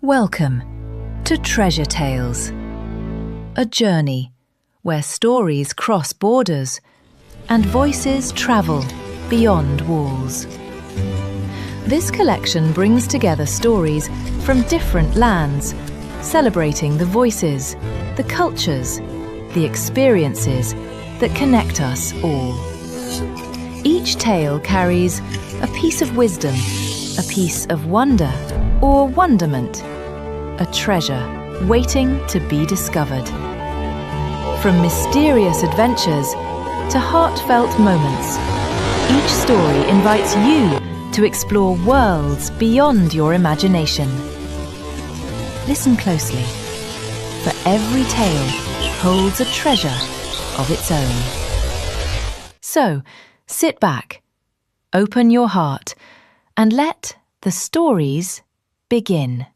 Welcome to Treasure Tales, a journey where stories cross borders and voices travel beyond walls. This collection brings together stories from different lands, celebrating the voices, the cultures, the experiences that connect us all. Each tale carries a piece of wisdom, a piece of wonder or wonderment, a treasure waiting to be discovered. From mysterious adventures to heartfelt moments, each story invites you to explore worlds beyond your imagination. Listen closely, for every tale holds a treasure of its own. So, sit back, open your heart, and let the stories begin.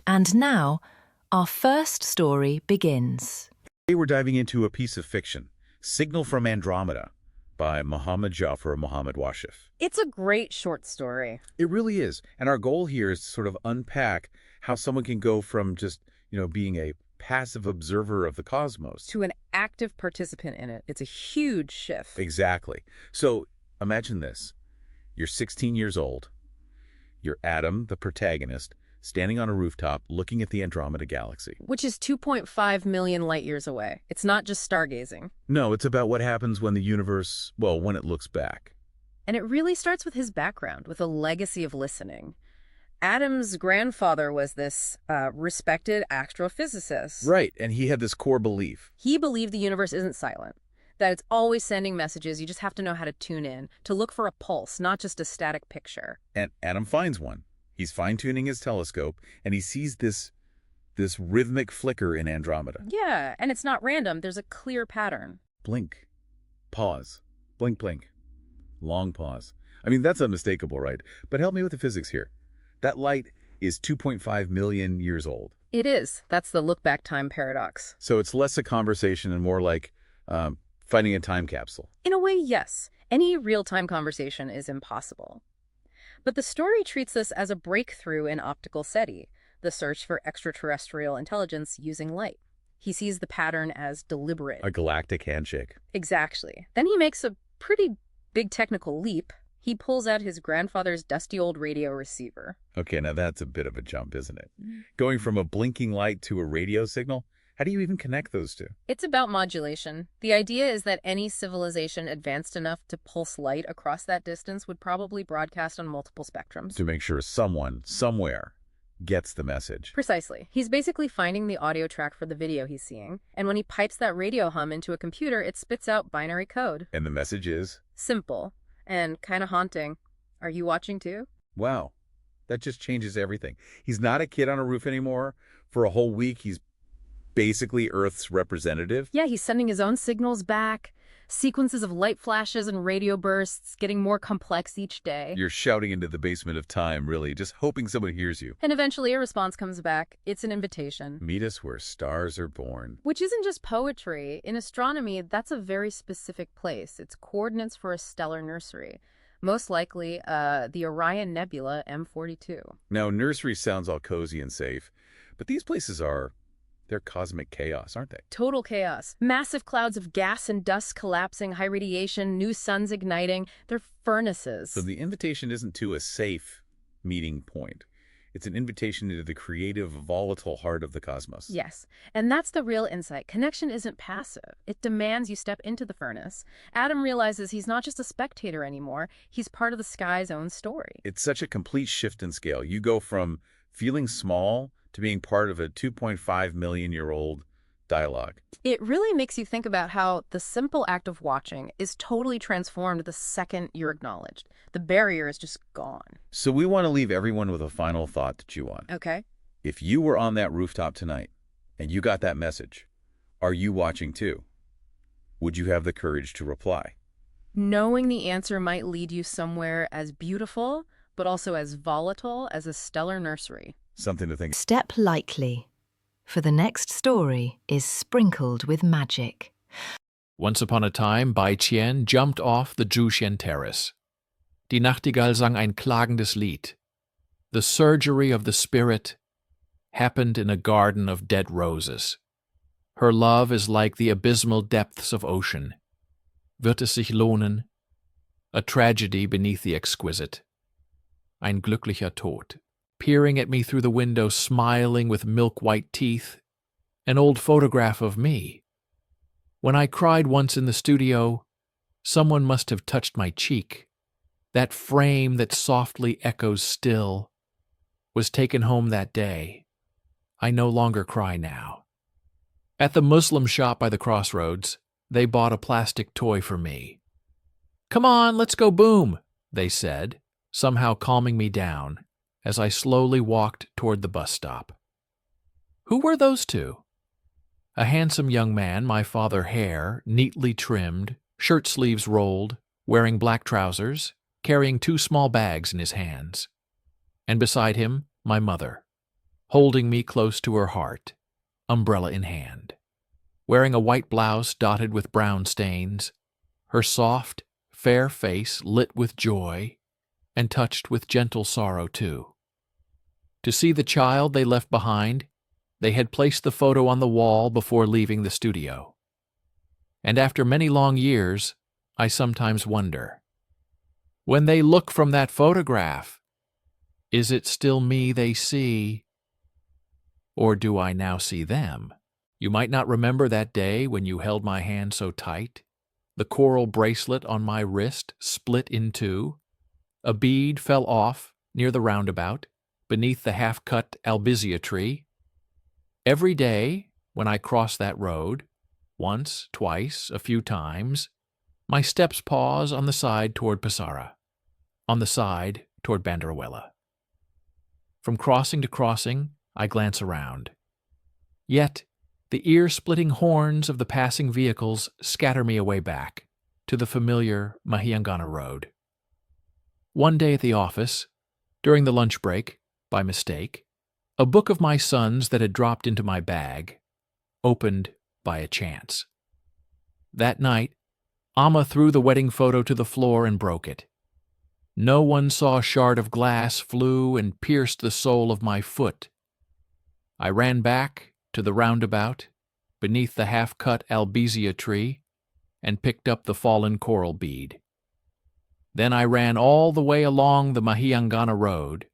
And now, our first story begins. Today we're diving into a piece of fiction, Signal from Andromeda, by Mohammad Jafar Mohammad Washif. It's a great short story. It really is, and our goal here is to sort of unpack how someone can go from just, being a passive observer of the cosmos To an active participant in it. It's a huge shift. Exactly. So imagine this. You're 16 years old. You're Adam, the protagonist, standing on a rooftop looking at the Andromeda galaxy. Which is 2.5 million light years away. It's not just stargazing. No, it's about what happens when the universe, when it looks back. And it really starts with his background, with a legacy of listening. Adam's grandfather was this respected astrophysicist. Right, and he had this core belief. He believed the universe isn't silent, that it's always sending messages. You just have to know how to tune in, to look for a pulse, not just a static picture. And Adam finds one. He's fine-tuning his telescope, and he sees this rhythmic flicker in Andromeda. Yeah, and it's not random. There's a clear pattern. Blink. Pause. Blink, blink. Long pause. I mean, that's unmistakable, right? But help me with the physics here. That light is 2.5 million years old. It is. That's the look-back time paradox. So it's less a conversation and more like finding a time capsule. In a way, yes. Any real-time conversation is impossible. But the story treats this as a breakthrough in optical SETI, the search for extraterrestrial intelligence using light. He sees the pattern as deliberate. A galactic handshake. Exactly. Then he makes a pretty big technical leap. He pulls out his grandfather's dusty old radio receiver. Okay, now that's a bit of a jump, isn't it? Going from a blinking light to a radio signal? How do you even connect those two? It's about modulation. The idea is that any civilization advanced enough to pulse light across that distance would probably broadcast on multiple spectrums. To make sure someone, somewhere, gets the message. Precisely. He's basically finding the audio track for the video he's seeing, and when he pipes that radio hum into a computer, it spits out binary code. And the message is? Simple. And kind of haunting. Are you watching too? Wow. That just changes everything. He's not a kid on a roof anymore. For a whole week, he's basically Earth's representative. Yeah, he's sending his own signals back. Sequences of light flashes and radio bursts getting more complex each day. You're shouting into the basement of time, really, just hoping someone hears you. And eventually a response comes back. It's an invitation. Meet us where stars are born. Which isn't just poetry. In astronomy, that's a very specific place. It's coordinates for a stellar nursery. Most likely, the Orion Nebula M42. Now, nursery sounds all cozy and safe, but these places they're cosmic chaos, aren't they? Total chaos. Massive clouds of gas and dust collapsing, high radiation, new suns igniting. They're furnaces. So the invitation isn't to a safe meeting point. It's an invitation into the creative, volatile heart of the cosmos. Yes, and that's the real insight. Connection isn't passive. It demands you step into the furnace. Adam realizes he's not just a spectator anymore. He's part of the sky's own story. It's such a complete shift in scale. You go from feeling small to being part of a 2.5 million year old dialogue. It really makes you think about how the simple act of watching is totally transformed the second you're acknowledged. The barrier is just gone. So we want to leave everyone with a final thought to chew on. Okay. If you were on that rooftop tonight and you got that message, are you watching too? Would you have the courage to reply? Knowing the answer might lead you somewhere as beautiful, but also as volatile as a stellar nursery. Something to think. Step lightly, for the next story is sprinkled with magic. Once upon a time, Bai Qian jumped off the Zhuxian terrace. Die Nachtigall sang ein klagendes Lied. The surgery of the spirit happened in a garden of dead roses. Her love is like the abysmal depths of ocean. Wird es sich lohnen? A tragedy beneath the exquisite. Ein glücklicher Tod. Peering at me through the window, smiling with milk-white teeth. An old photograph of me. When I cried once in the studio, someone must have touched my cheek. That frame that softly echoes still was taken home that day. I no longer cry now. At the Muslim shop by the crossroads, they bought a plastic toy for me. "Come on, let's go boom," they said, somehow calming me down as I slowly walked toward the bus stop. Who were those two? A handsome young man, my father hair, neatly trimmed, shirt sleeves rolled, wearing black trousers, carrying 2 small bags in his hands. And beside him, my mother, holding me close to her heart, umbrella in hand, wearing a white blouse dotted with brown stains, her soft, fair face lit with joy and touched with gentle sorrow too. To see the child they left behind, they had placed the photo on the wall before leaving the studio. And after many long years, I sometimes wonder, when they look from that photograph, is it still me they see? Or do I now see them? You might not remember that day when you held my hand so tight. The coral bracelet on my wrist split in two. A bead fell off near the roundabout, beneath the half-cut albizia tree. Every day, when I cross that road, once, twice, a few times, my steps pause on the side toward Pesara, on the side toward Banderuela. From crossing to crossing, I glance around. Yet, the ear-splitting horns of the passing vehicles scatter me away back to the familiar Mahiyangana Road. One day at the office, during the lunch break, by mistake, a book of my son's that had dropped into my bag opened by a chance. That night, Amma threw the wedding photo to the floor and broke it. No one saw a shard of glass flew and pierced the sole of my foot. I ran back to the roundabout, beneath the half-cut albizia tree, and picked up the fallen coral bead. Then I ran all the way along the Mahiyangana Road,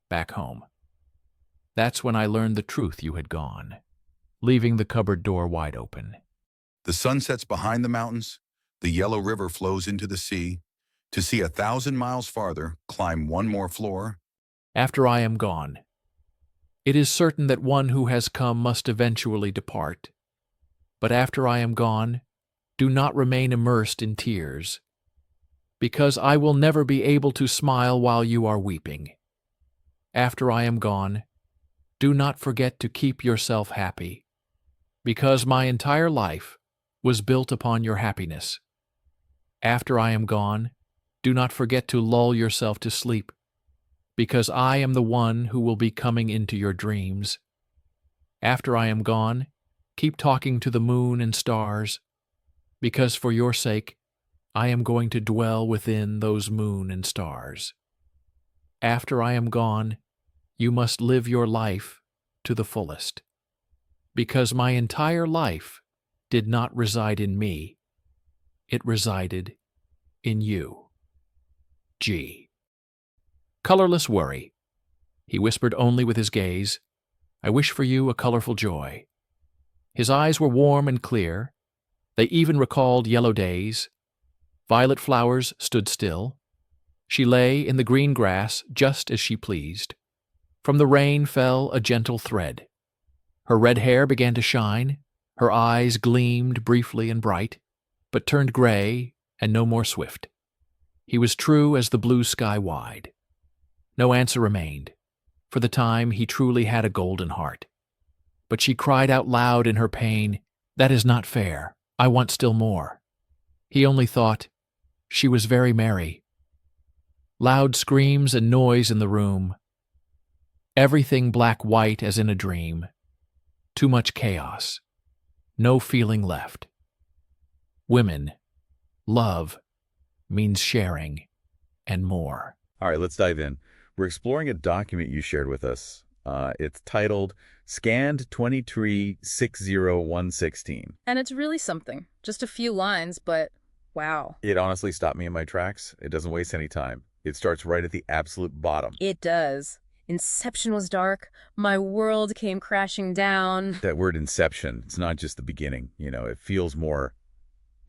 back home. That's when I learned the truth you had gone, leaving the cupboard door wide open. The sun sets behind the mountains, the yellow river flows into the sea. To see 1,000 miles farther, climb one more floor. After I am gone, it is certain that one who has come must eventually depart. But after I am gone, do not remain immersed in tears, because I will never be able to smile while you are weeping. After I am gone, do not forget to keep yourself happy, because my entire life was built upon your happiness. After I am gone, do not forget to lull yourself to sleep, because I am the one who will be coming into your dreams. After I am gone, keep talking to the moon and stars, because for your sake, I am going to dwell within those moon and stars. After I am gone, you must live your life to the fullest, because my entire life did not reside in me. It resided in you. G. Colorless worry. He whispered only with his gaze, I wish for you a colorful joy. His eyes were warm and clear. They even recalled yellow days. Violet flowers stood still. She lay in the green grass just as she pleased. From the rain fell a gentle thread. Her red hair began to shine. Her eyes gleamed briefly and bright, but turned gray and no more swift. He was true as the blue sky wide. No answer remained. For the time he truly had a golden heart. But she cried out loud in her pain, That is not fair. I want still more. He only thought, She was very merry. Loud screams and noise in the room. Everything black-white as in a dream. Too much chaos. No feeling left. Women, love, means sharing, and more. All right, let's dive in. We're exploring a document you shared with us. It's titled Scanned 23-60116. And it's really something. Just a few lines, but wow. It honestly stopped me in my tracks. It doesn't waste any time. It starts right at the absolute bottom. It does. Inception was dark. My world came crashing down. That word inception, it's not just the beginning. It feels more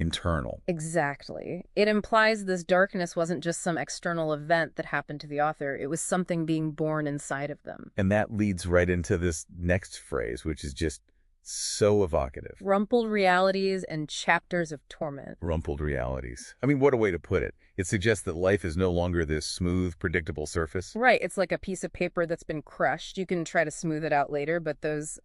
internal. Exactly. It implies this darkness wasn't just some external event that happened to the author. It was something being born inside of them. And that leads right into this next phrase, which is just so evocative. Rumpled realities and chapters of torment. Rumpled realities. I mean, what a way to put it. It suggests that life is no longer this smooth, predictable surface. Right. It's like a piece of paper that's been crushed. You can try to smooth it out later, but those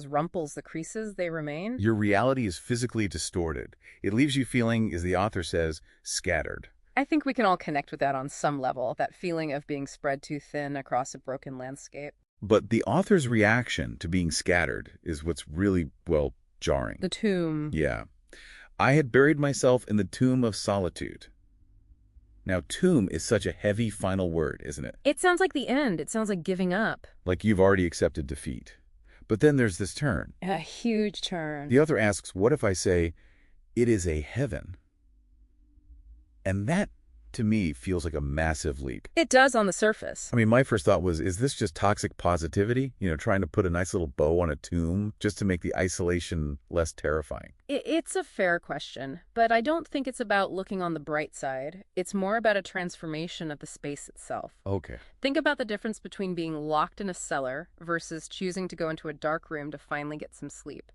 rumples, the creases, they remain. Your reality is physically distorted. It leaves you feeling, as the author says, scattered. I think we can all connect with that on some level, that feeling of being spread too thin across a broken landscape. But the author's reaction to being scattered is what's really, jarring. The tomb. Yeah. I had buried myself in the tomb of solitude. Now, tomb is such a heavy final word, isn't it? It sounds like the end. It sounds like giving up. Like you've already accepted defeat. But then there's this turn. A huge turn. The author asks, what if I say, it is a heaven? And that, to me, feels like a massive leap. It does on the surface. I mean, my first thought was, is this just toxic positivity? Trying to put a nice little bow on a tomb just to make the isolation less terrifying. It's a fair question, but I don't think it's about looking on the bright side. It's more about a transformation of the space itself. Okay. Think about the difference between being locked in a cellar versus choosing to go into a dark room to finally get some sleep.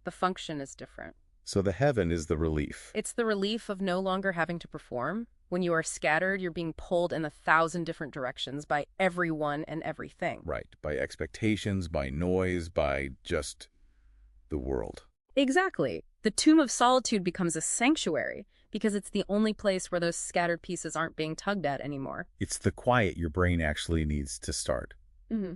The function is different. So the heaven is the relief. It's the relief of no longer having to perform. When you are scattered, you're being pulled in 1,000 different directions by everyone and everything. Right. By expectations, by noise, by just the world. Exactly. The tomb of solitude becomes a sanctuary because it's the only place where those scattered pieces aren't being tugged at anymore. It's the quiet your brain actually needs to start. Mm-hmm.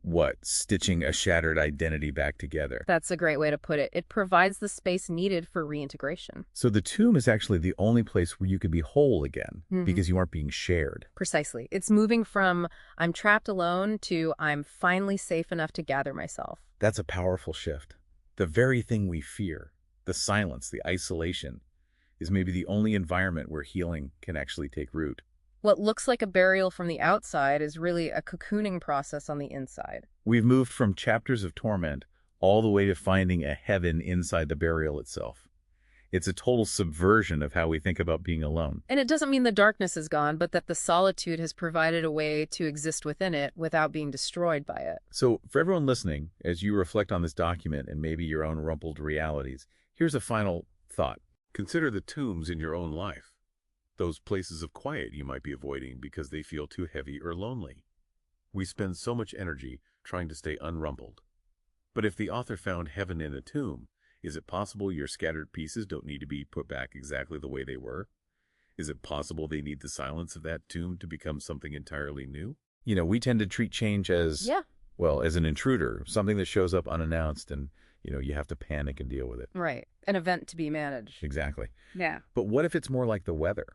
What? Stitching a shattered identity back together. That's a great way to put it. It provides the space needed for reintegration. So the tomb is actually the only place where you could be whole again because you aren't being shared. Precisely. It's moving from I'm trapped alone to I'm finally safe enough to gather myself. That's a powerful shift. The very thing we fear, the silence, the isolation, is maybe the only environment where healing can actually take root. What looks like a burial from the outside is really a cocooning process on the inside. We've moved from chapters of torment all the way to finding a heaven inside the burial itself. It's a total subversion of how we think about being alone. And it doesn't mean the darkness is gone, but that the solitude has provided a way to exist within it without being destroyed by it. So for everyone listening, as you reflect on this document and maybe your own rumpled realities, here's a final thought. Consider the tombs in your own life. Those places of quiet you might be avoiding because they feel too heavy or lonely. We spend so much energy trying to stay unrumpled. But if the author found heaven in a tomb, is it possible your scattered pieces don't need to be put back exactly the way they were? Is it possible they need the silence of that tomb to become something entirely new? We tend to treat change as, as an intruder, something that shows up unannounced and, you have to panic and deal with it. Right. An event to be managed. Exactly. Yeah. But what if it's more like the weather?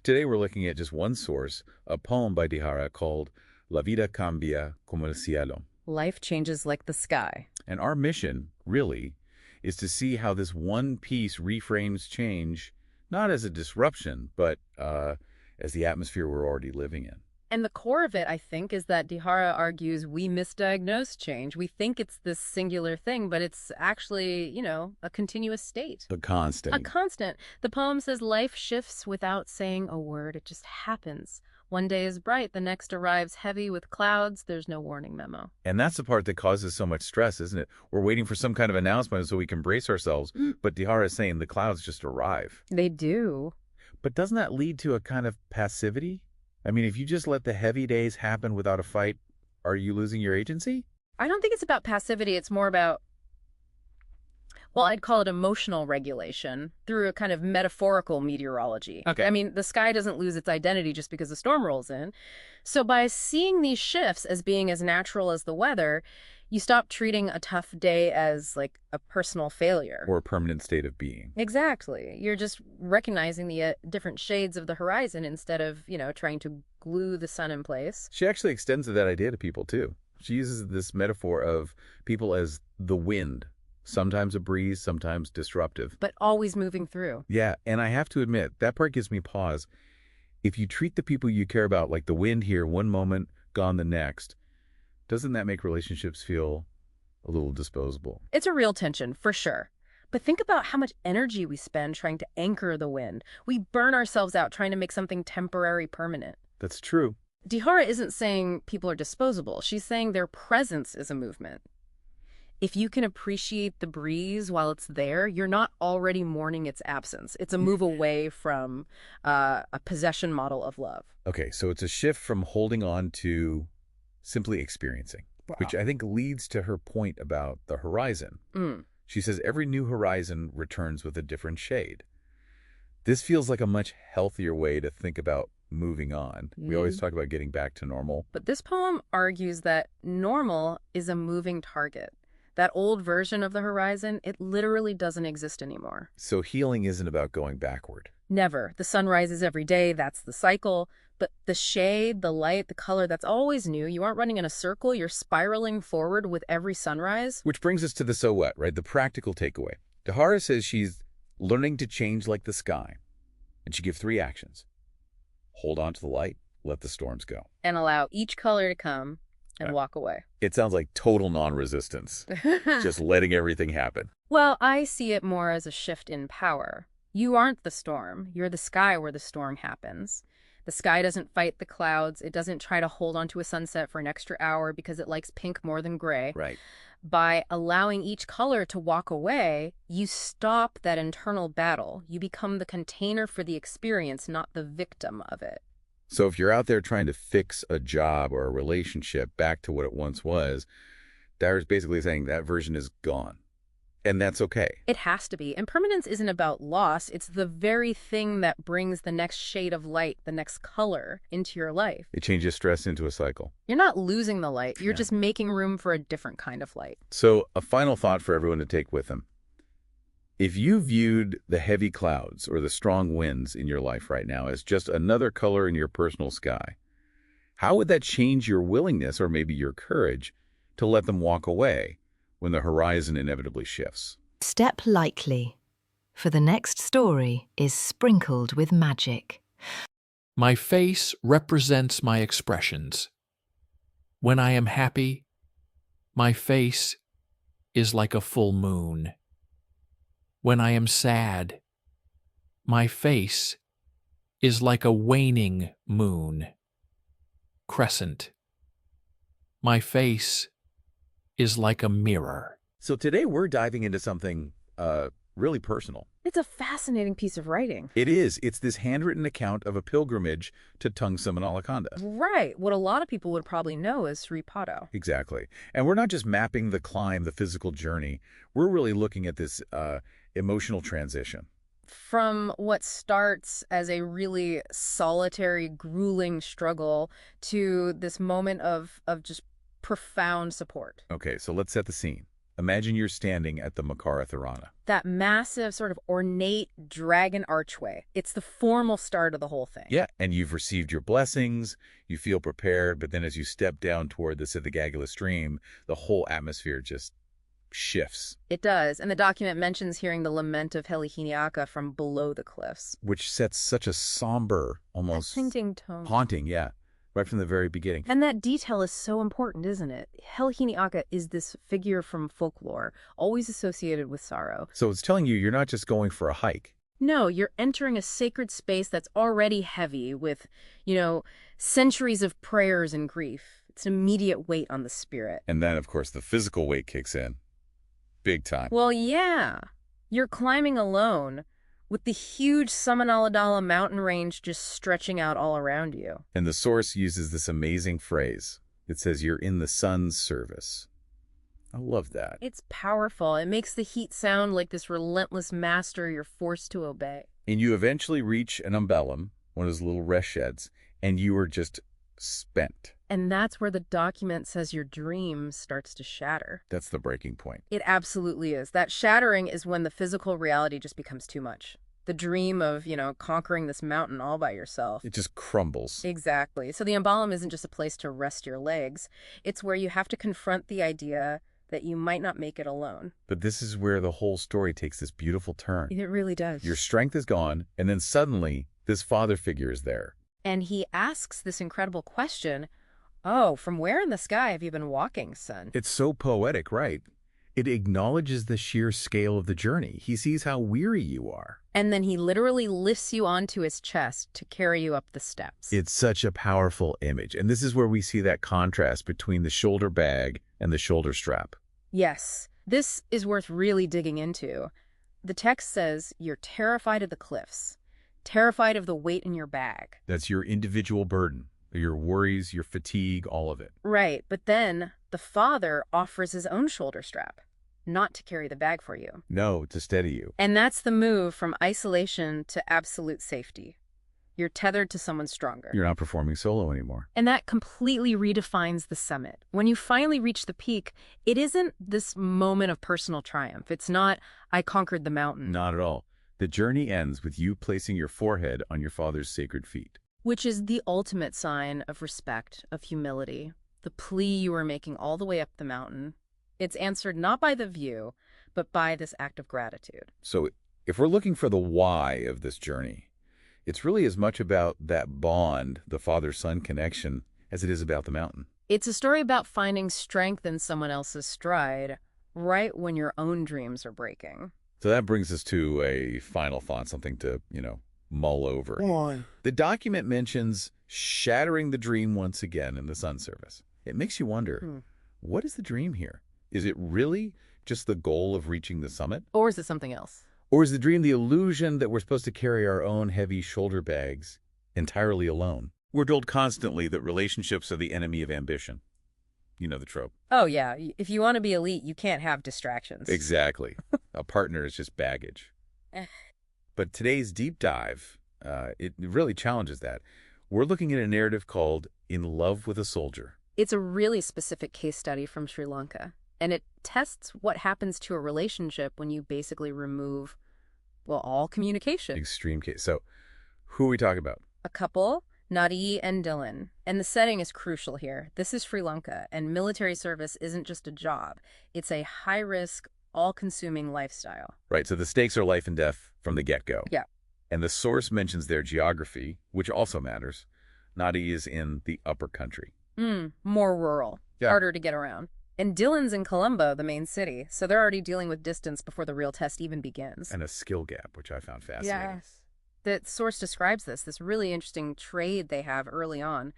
Today we're looking at just one source, a poem by Dihara called La vida cambia como el cielo. Life changes like the sky. And our mission, really, is to see how this one piece reframes change, not as a disruption, but as the atmosphere we're already living in. And the core of it, I think, is that Dihara argues we misdiagnose change. We think it's this singular thing, but it's actually, a continuous state. A constant. A constant. The poem says life shifts without saying a word. It just happens. One day is bright, the next arrives heavy with clouds. There's no warning memo. And that's the part that causes so much stress, isn't it? We're waiting for some kind of announcement so we can brace ourselves, but Dihara is saying the clouds just arrive. They do. But doesn't that lead to a kind of passivity? I mean, if you just let the heavy days happen without a fight, are you losing your agency? I don't think it's about passivity. It's more about, Well, I'd call it emotional regulation through a kind of metaphorical meteorology. Okay. I mean, the sky doesn't lose its identity just because the storm rolls in. So by seeing these shifts as being as natural as the weather, you stop treating a tough day as like a personal failure. Or a permanent state of being. Exactly. You're just recognizing the different shades of the horizon instead of, trying to glue the sun in place. She actually extends that idea to people, too. She uses this metaphor of people as the wind, sometimes a breeze, sometimes disruptive. But always moving through. Yeah, and I have to admit, that part gives me pause. If you treat the people you care about like the wind here, one moment, gone the next, doesn't that make relationships feel a little disposable? It's a real tension, for sure. But think about how much energy we spend trying to anchor the wind. We burn ourselves out trying to make something temporary permanent. That's true. Dihara isn't saying people are disposable. She's saying their presence is a movement. If you can appreciate the breeze while it's there, you're not already mourning its absence. It's a move away from a possession model of love. Okay, so it's a shift from holding on to simply experiencing, which I think leads to her point about the horizon. She says every new horizon returns with a different shade. This feels like a much healthier way to think about moving on. We always talk about getting back to normal. But this poem argues that normal is a moving target. That old version of the horizon, it literally doesn't exist anymore. So healing isn't about going backward. Never. The sun rises every day. That's the cycle. But the shade, the light, the color, that's always new. You aren't running in a circle. You're spiraling forward with every sunrise. Which brings us to the so what, right? The practical takeaway. Dihara says she's learning to change like the sky. And she gives 3 actions. Hold on to the light, let the storms go. And allow each color to come and walk away. It sounds like total non-resistance. Just letting everything happen. Well, I see it more as a shift in power. You aren't the storm. You're the sky where the storm happens. The sky doesn't fight the clouds. It doesn't try to hold onto a sunset for an extra hour because it likes pink more than gray. Right. By allowing each color to walk away, you stop that internal battle. You become the container for the experience, not the victim of it. So if you're out there trying to fix a job or a relationship back to what it once was, Dyer's basically saying that version is gone. And that's okay. It has to be. And permanence isn't about loss. It's the very thing that brings the next shade of light, the next color into your life. It changes stress into a cycle. You're not losing the light. You're just making room for a different kind of light. So a final thought for everyone to take with them. If you viewed the heavy clouds or the strong winds in your life right now as just another color in your personal sky, how would that change your willingness or maybe your courage to let them walk away when the horizon inevitably shifts? Step lightly, for the next story is sprinkled with magic. My face represents my expressions. When I am happy, my face is like a full moon. When I am sad, my face is like a waning moon. Crescent. My face is like a mirror. So today we're diving into something really personal. It's a fascinating piece of writing. It is. It's this handwritten account of a pilgrimage to Tungsa and Alakanda. Right. What a lot of people would probably know as Sri Pado. Exactly. And we're not just mapping the climb, the physical journey. We're really looking at this emotional transition. From what starts as a really solitary, grueling struggle to this moment of just profound support. Okay, so let's set the scene. Imagine you're standing at the Makara Tharana. That massive, sort of ornate dragon archway. It's the formal start of the whole thing. Yeah, and you've received your blessings, you feel prepared, but then as you step down toward the Siddhagagala stream, the whole atmosphere just shifts. It does, and the document mentions hearing the lament of Helihiniaka from below the cliffs. Which sets such a somber, almost Haunting tone. haunting, yeah, right from the very beginning. And that detail is so important, isn't it? Helihiniaka is this figure from folklore, always associated with sorrow. So it's telling you you're not just going for a hike. No, you're entering a sacred space that's already heavy with, centuries of prayers and grief. It's an immediate weight on the spirit. And then, of course, the physical weight kicks in. Big time. Well, yeah. You're climbing alone with the huge Samanaladala mountain range just stretching out all around you. And the source uses this amazing phrase. It says you're in the sun's service. I love that. It's powerful. It makes the heat sound like this relentless master you're forced to obey. And you eventually reach an umbellum, one of those little rest sheds, and you are just spent. And that's where the document says your dream starts to shatter. That's the breaking point. It absolutely is. That shattering is when the physical reality just becomes too much. The dream of, conquering this mountain all by yourself. It just crumbles. Exactly. So the embalm isn't just a place to rest your legs. It's where you have to confront the idea that you might not make it alone. But this is where the whole story takes this beautiful turn. It really does. Your strength is gone, and then suddenly this father figure is there. And he asks this incredible question, "Oh, from where in the sky have you been walking, son?" It's so poetic, right? It acknowledges the sheer scale of the journey. He sees how weary you are. And then he literally lifts you onto his chest to carry you up the steps. It's such a powerful image. And this is where we see that contrast between the shoulder bag and the shoulder strap. Yes, this is worth really digging into. The text says you're terrified of the cliffs, terrified of the weight in your bag. That's your individual burden, your worries, your fatigue, all of it. Right, but then the father offers his own shoulder strap, not to carry the bag for you. No, to steady you. And that's the move from isolation to absolute safety. You're tethered to someone stronger. You're not performing solo anymore. And that completely redefines the summit. When you finally reach the peak, it isn't this moment of personal triumph. It's not, "I conquered the mountain." Not at all. The journey ends with you placing your forehead on your father's sacred feet. Which is the ultimate sign of respect, of humility. The plea you were making all the way up the mountain. It's answered not by the view, but by this act of gratitude. So if we're looking for the why of this journey, it's really as much about that bond, the father-son connection, as it is about the mountain. It's a story about finding strength in someone else's stride, right when your own dreams are breaking. So that brings us to a final thought, something to, mull over. Come on. The document mentions shattering the dream once again in the sun service. It makes you wonder, what is the dream here? Is it really just the goal of reaching the summit? Or is it something else? Or is the dream the illusion that we're supposed to carry our own heavy shoulder bags entirely alone? We're told constantly that relationships are the enemy of ambition. You know the trope. Oh, yeah. If you want to be elite, you can't have distractions. Exactly. A partner is just baggage. But today's deep dive, it really challenges that. We're looking at a narrative called In Love with a Soldier. It's a really specific case study from Sri Lanka, and it tests what happens to a relationship when you basically remove, all communication. Extreme case. So who are we talking about? A couple, Nadi and Dylan, and the setting is crucial here. This is Sri Lanka, and military service isn't just a job. It's a high-risk, all-consuming lifestyle. Right, so the stakes are life and death from the get-go. Yeah. And the source mentions their geography, which also matters. Nadi is in the upper country. More rural, Yeah. harder to get around. And Dylan's in Colombo, the main city, so they're already dealing with distance before the real test even begins. And a skill gap, which I found fascinating. Yes. The source describes this really interesting trade they have early on.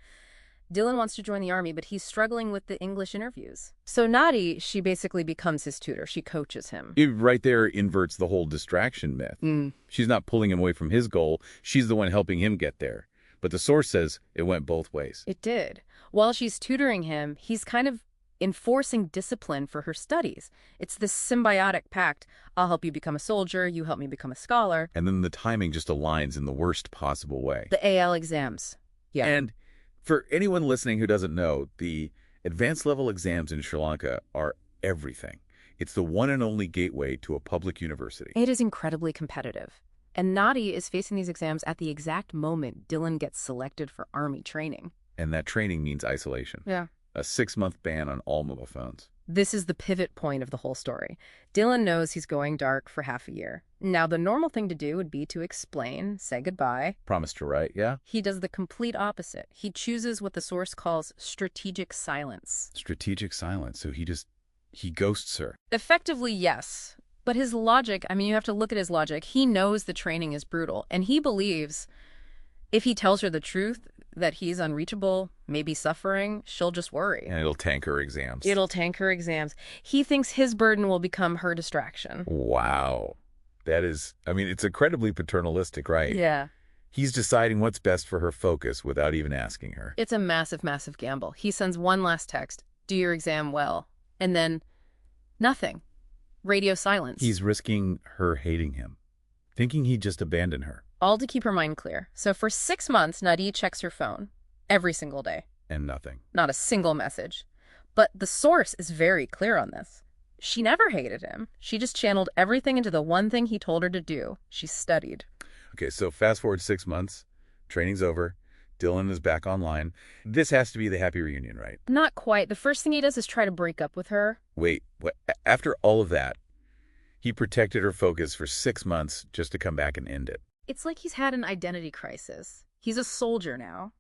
Dylan wants to join the army, but he's struggling with the English interviews. So Nadi, she basically becomes his tutor. She coaches him. It right there inverts the whole distraction myth. She's not pulling him away from his goal. She's the one helping him get there. But the source says it went both ways. It did. While she's tutoring him, he's kind of enforcing discipline for her studies. It's this symbiotic pact. I'll help you become a soldier, you help me become a scholar. And then the timing just aligns in the worst possible way. The AL exams. Yeah. And for anyone listening who doesn't know, the advanced level exams in Sri Lanka are everything. It's the one and only gateway to a public university. It is incredibly competitive. And Nadi is facing these exams at the exact moment Dylan gets selected for army training. And that training means isolation. Yeah. A 6-month ban on all mobile phones. This is the pivot point of the whole story. Dylan knows he's going dark for half a year. Now, the normal thing to do would be to explain, say goodbye. Promise to write, yeah? He does the complete opposite. He chooses what the source calls strategic silence. Strategic silence. So he ghosts her. Effectively, yes. But his logic, you have to look at his logic. He knows the training is brutal, and he believes if he tells her the truth, that he's unreachable, maybe suffering, she'll just worry. And it'll tank her exams. It'll tank her exams. He thinks his burden will become her distraction. Wow. That is, it's incredibly paternalistic, right? Yeah. He's deciding what's best for her focus without even asking her. It's a massive, massive gamble. He sends one last text, do your exam well. And then Nothing. Radio silence. He's risking her hating him, thinking he'd just abandon her. All to keep her mind clear. So for 6 months, Nadi checks her phone every single day. And nothing. Not a single message. But the source is very clear on this. She never hated him. She just channeled everything into the one thing he told her to do. She studied. Okay, so fast forward 6 months, training's over, Dylan is back online. This has to be the happy reunion, right? Not quite. The first thing he does is try to break up with her. Wait, what? After all of that, he protected her focus for 6 months just to come back and end it. It's like he's had an identity crisis. He's a soldier now.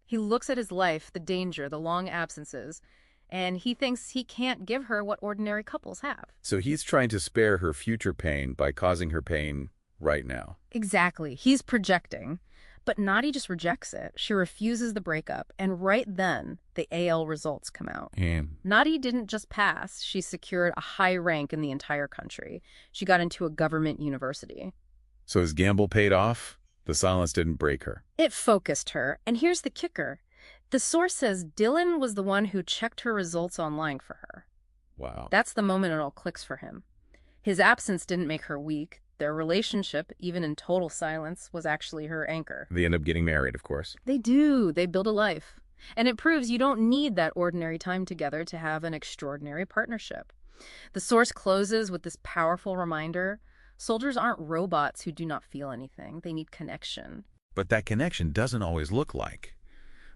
He looks at his life, the danger, the long absences, and he thinks he can't give her what ordinary couples have. So he's trying to spare her future pain by causing her pain right now. Exactly. He's projecting. But Nadi just rejects it. She refuses the breakup, and right then, the AL results come out. Nadi didn't just pass. She secured a high rank in the entire country. She got into a government university. So his gamble paid off? The silence didn't break her. It focused her, and here's the kicker. The source says Dylan was the one who checked her results online for her. Wow. That's the moment it all clicks for him. His absence didn't make her weak. Their relationship, even in total silence, was actually her anchor. They end up getting married, of course. They do. They build a life. And it proves you don't need that ordinary time together to have an extraordinary partnership. The source closes with this powerful reminder. Soldiers aren't robots who do not feel anything. They need connection. But that connection doesn't always look like,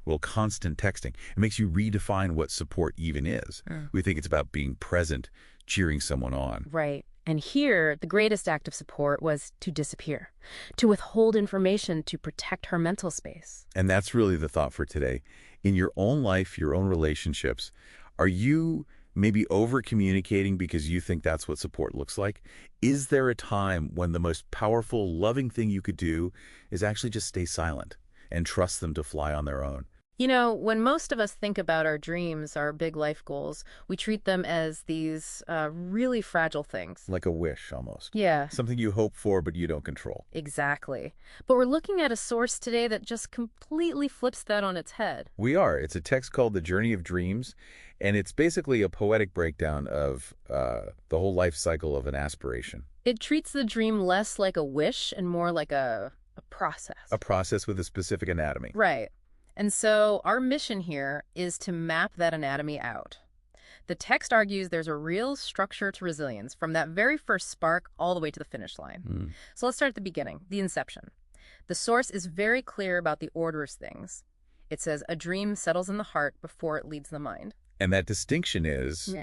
well, constant texting. It makes you redefine what support even is. We think it's about being present, cheering someone on. Right. And here, the greatest act of support was to disappear, to withhold information to protect her mental space. And that's really the thought for today. In your own life, your own relationships, are you maybe over-communicating because you think that's what support looks like? Is there a time when the most powerful, loving thing you could do is actually just stay silent and trust them to fly on their own? You know, when most of us think about our dreams, our big life goals, we treat them as these really fragile things. Like a wish, almost. Yeah. Something you hope for, but you don't control. Exactly. But we're looking at a source today that just completely flips that on its head. We are. It's a text called The Journey of Dreams, and it's basically a poetic breakdown of the whole life cycle of an aspiration. It treats the dream less like a wish and more like a process. A process with a specific anatomy. Right. And so our mission here is to map that anatomy out. The text argues there's a real structure to resilience from that very first spark all the way to the finish line. So let's start at the beginning, the inception. The source is very clear about the order of things. It says a dream settles in the heart before it leads the mind. And that distinction is,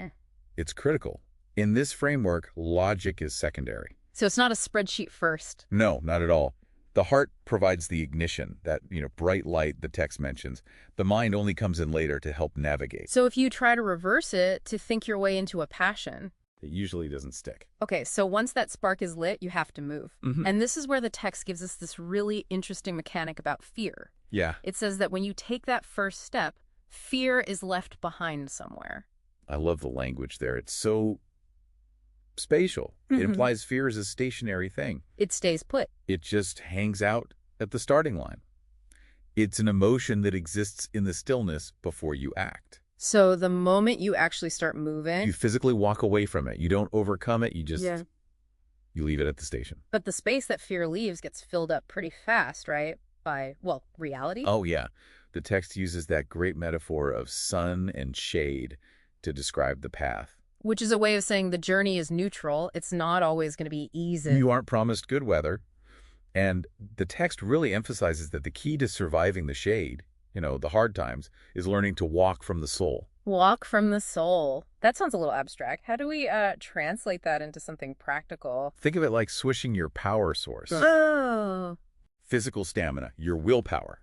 it's critical. In this framework, logic is secondary. So it's not a spreadsheet first. No, not at all. The heart provides the ignition, that bright light the text mentions. The mind only comes in later to help navigate. So if you try to reverse it, to think your way into a passion, it usually doesn't stick. Okay, so once that spark is lit, you have to move. And this is where the text gives us this really interesting mechanic about fear. Yeah. It says that when you take that first step, fear is left behind somewhere. I love the language there. It's so spatial. It implies fear is a stationary thing. It stays put. It just hangs out at the starting line. It's an emotion that exists in the stillness before you act. So the moment you actually start moving, You physically walk away from it. You don't overcome it. You just, you leave it at the station. But the space that fear leaves gets filled up pretty fast, right? By, well, reality? Oh, yeah. The text uses that great metaphor of sun and shade to describe the path. Which is a way of saying the journey is neutral. It's not always going to be easy. You aren't promised good weather. And the text really emphasizes that the key to surviving the shade, the hard times, is learning to walk from the soul. Walk from the soul. That sounds a little abstract. How do we translate that into something practical? Think of it like swishing your power source. Oh. Physical stamina, your willpower,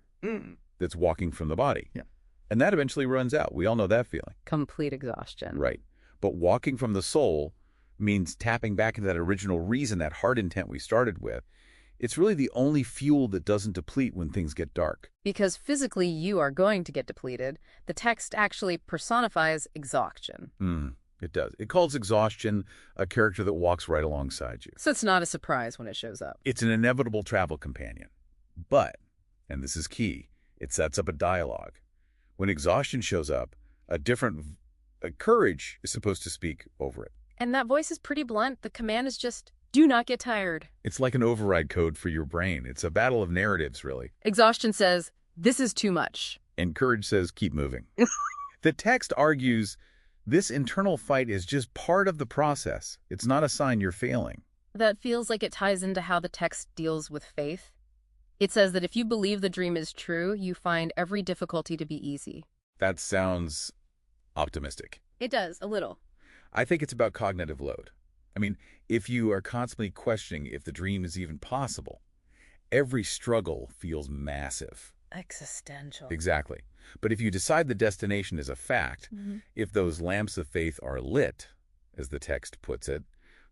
that's walking from the body. Yeah. And that eventually runs out. We all know that feeling. Complete exhaustion. Right. But walking from the soul means tapping back into that original reason, that heart intent we started with. It's really the only fuel that doesn't deplete when things get dark. Because physically you are going to get depleted. The text actually personifies exhaustion. It does. It calls exhaustion a character that walks right alongside you. So it's not a surprise when it shows up. It's an inevitable travel companion. But, and this is key, it sets up a dialogue. When exhaustion shows up, a different courage is supposed to speak over it. And that voice is pretty blunt. The command is just, do not get tired. It's like an override code for your brain. It's a battle of narratives, really. Exhaustion says, this is too much. And courage says, keep moving. The text argues this internal fight is just part of the process. It's not a sign you're failing. That feels like it ties into how the text deals with faith. It says that if you believe the dream is true, you find every difficulty to be easy. That sounds optimistic. It does, a little. I think it's about cognitive load. I mean, if you are constantly questioning if the dream is even possible, every struggle feels massive. Existential. Exactly. But if you decide the destination is a fact, if those lamps of faith are lit, as the text puts it,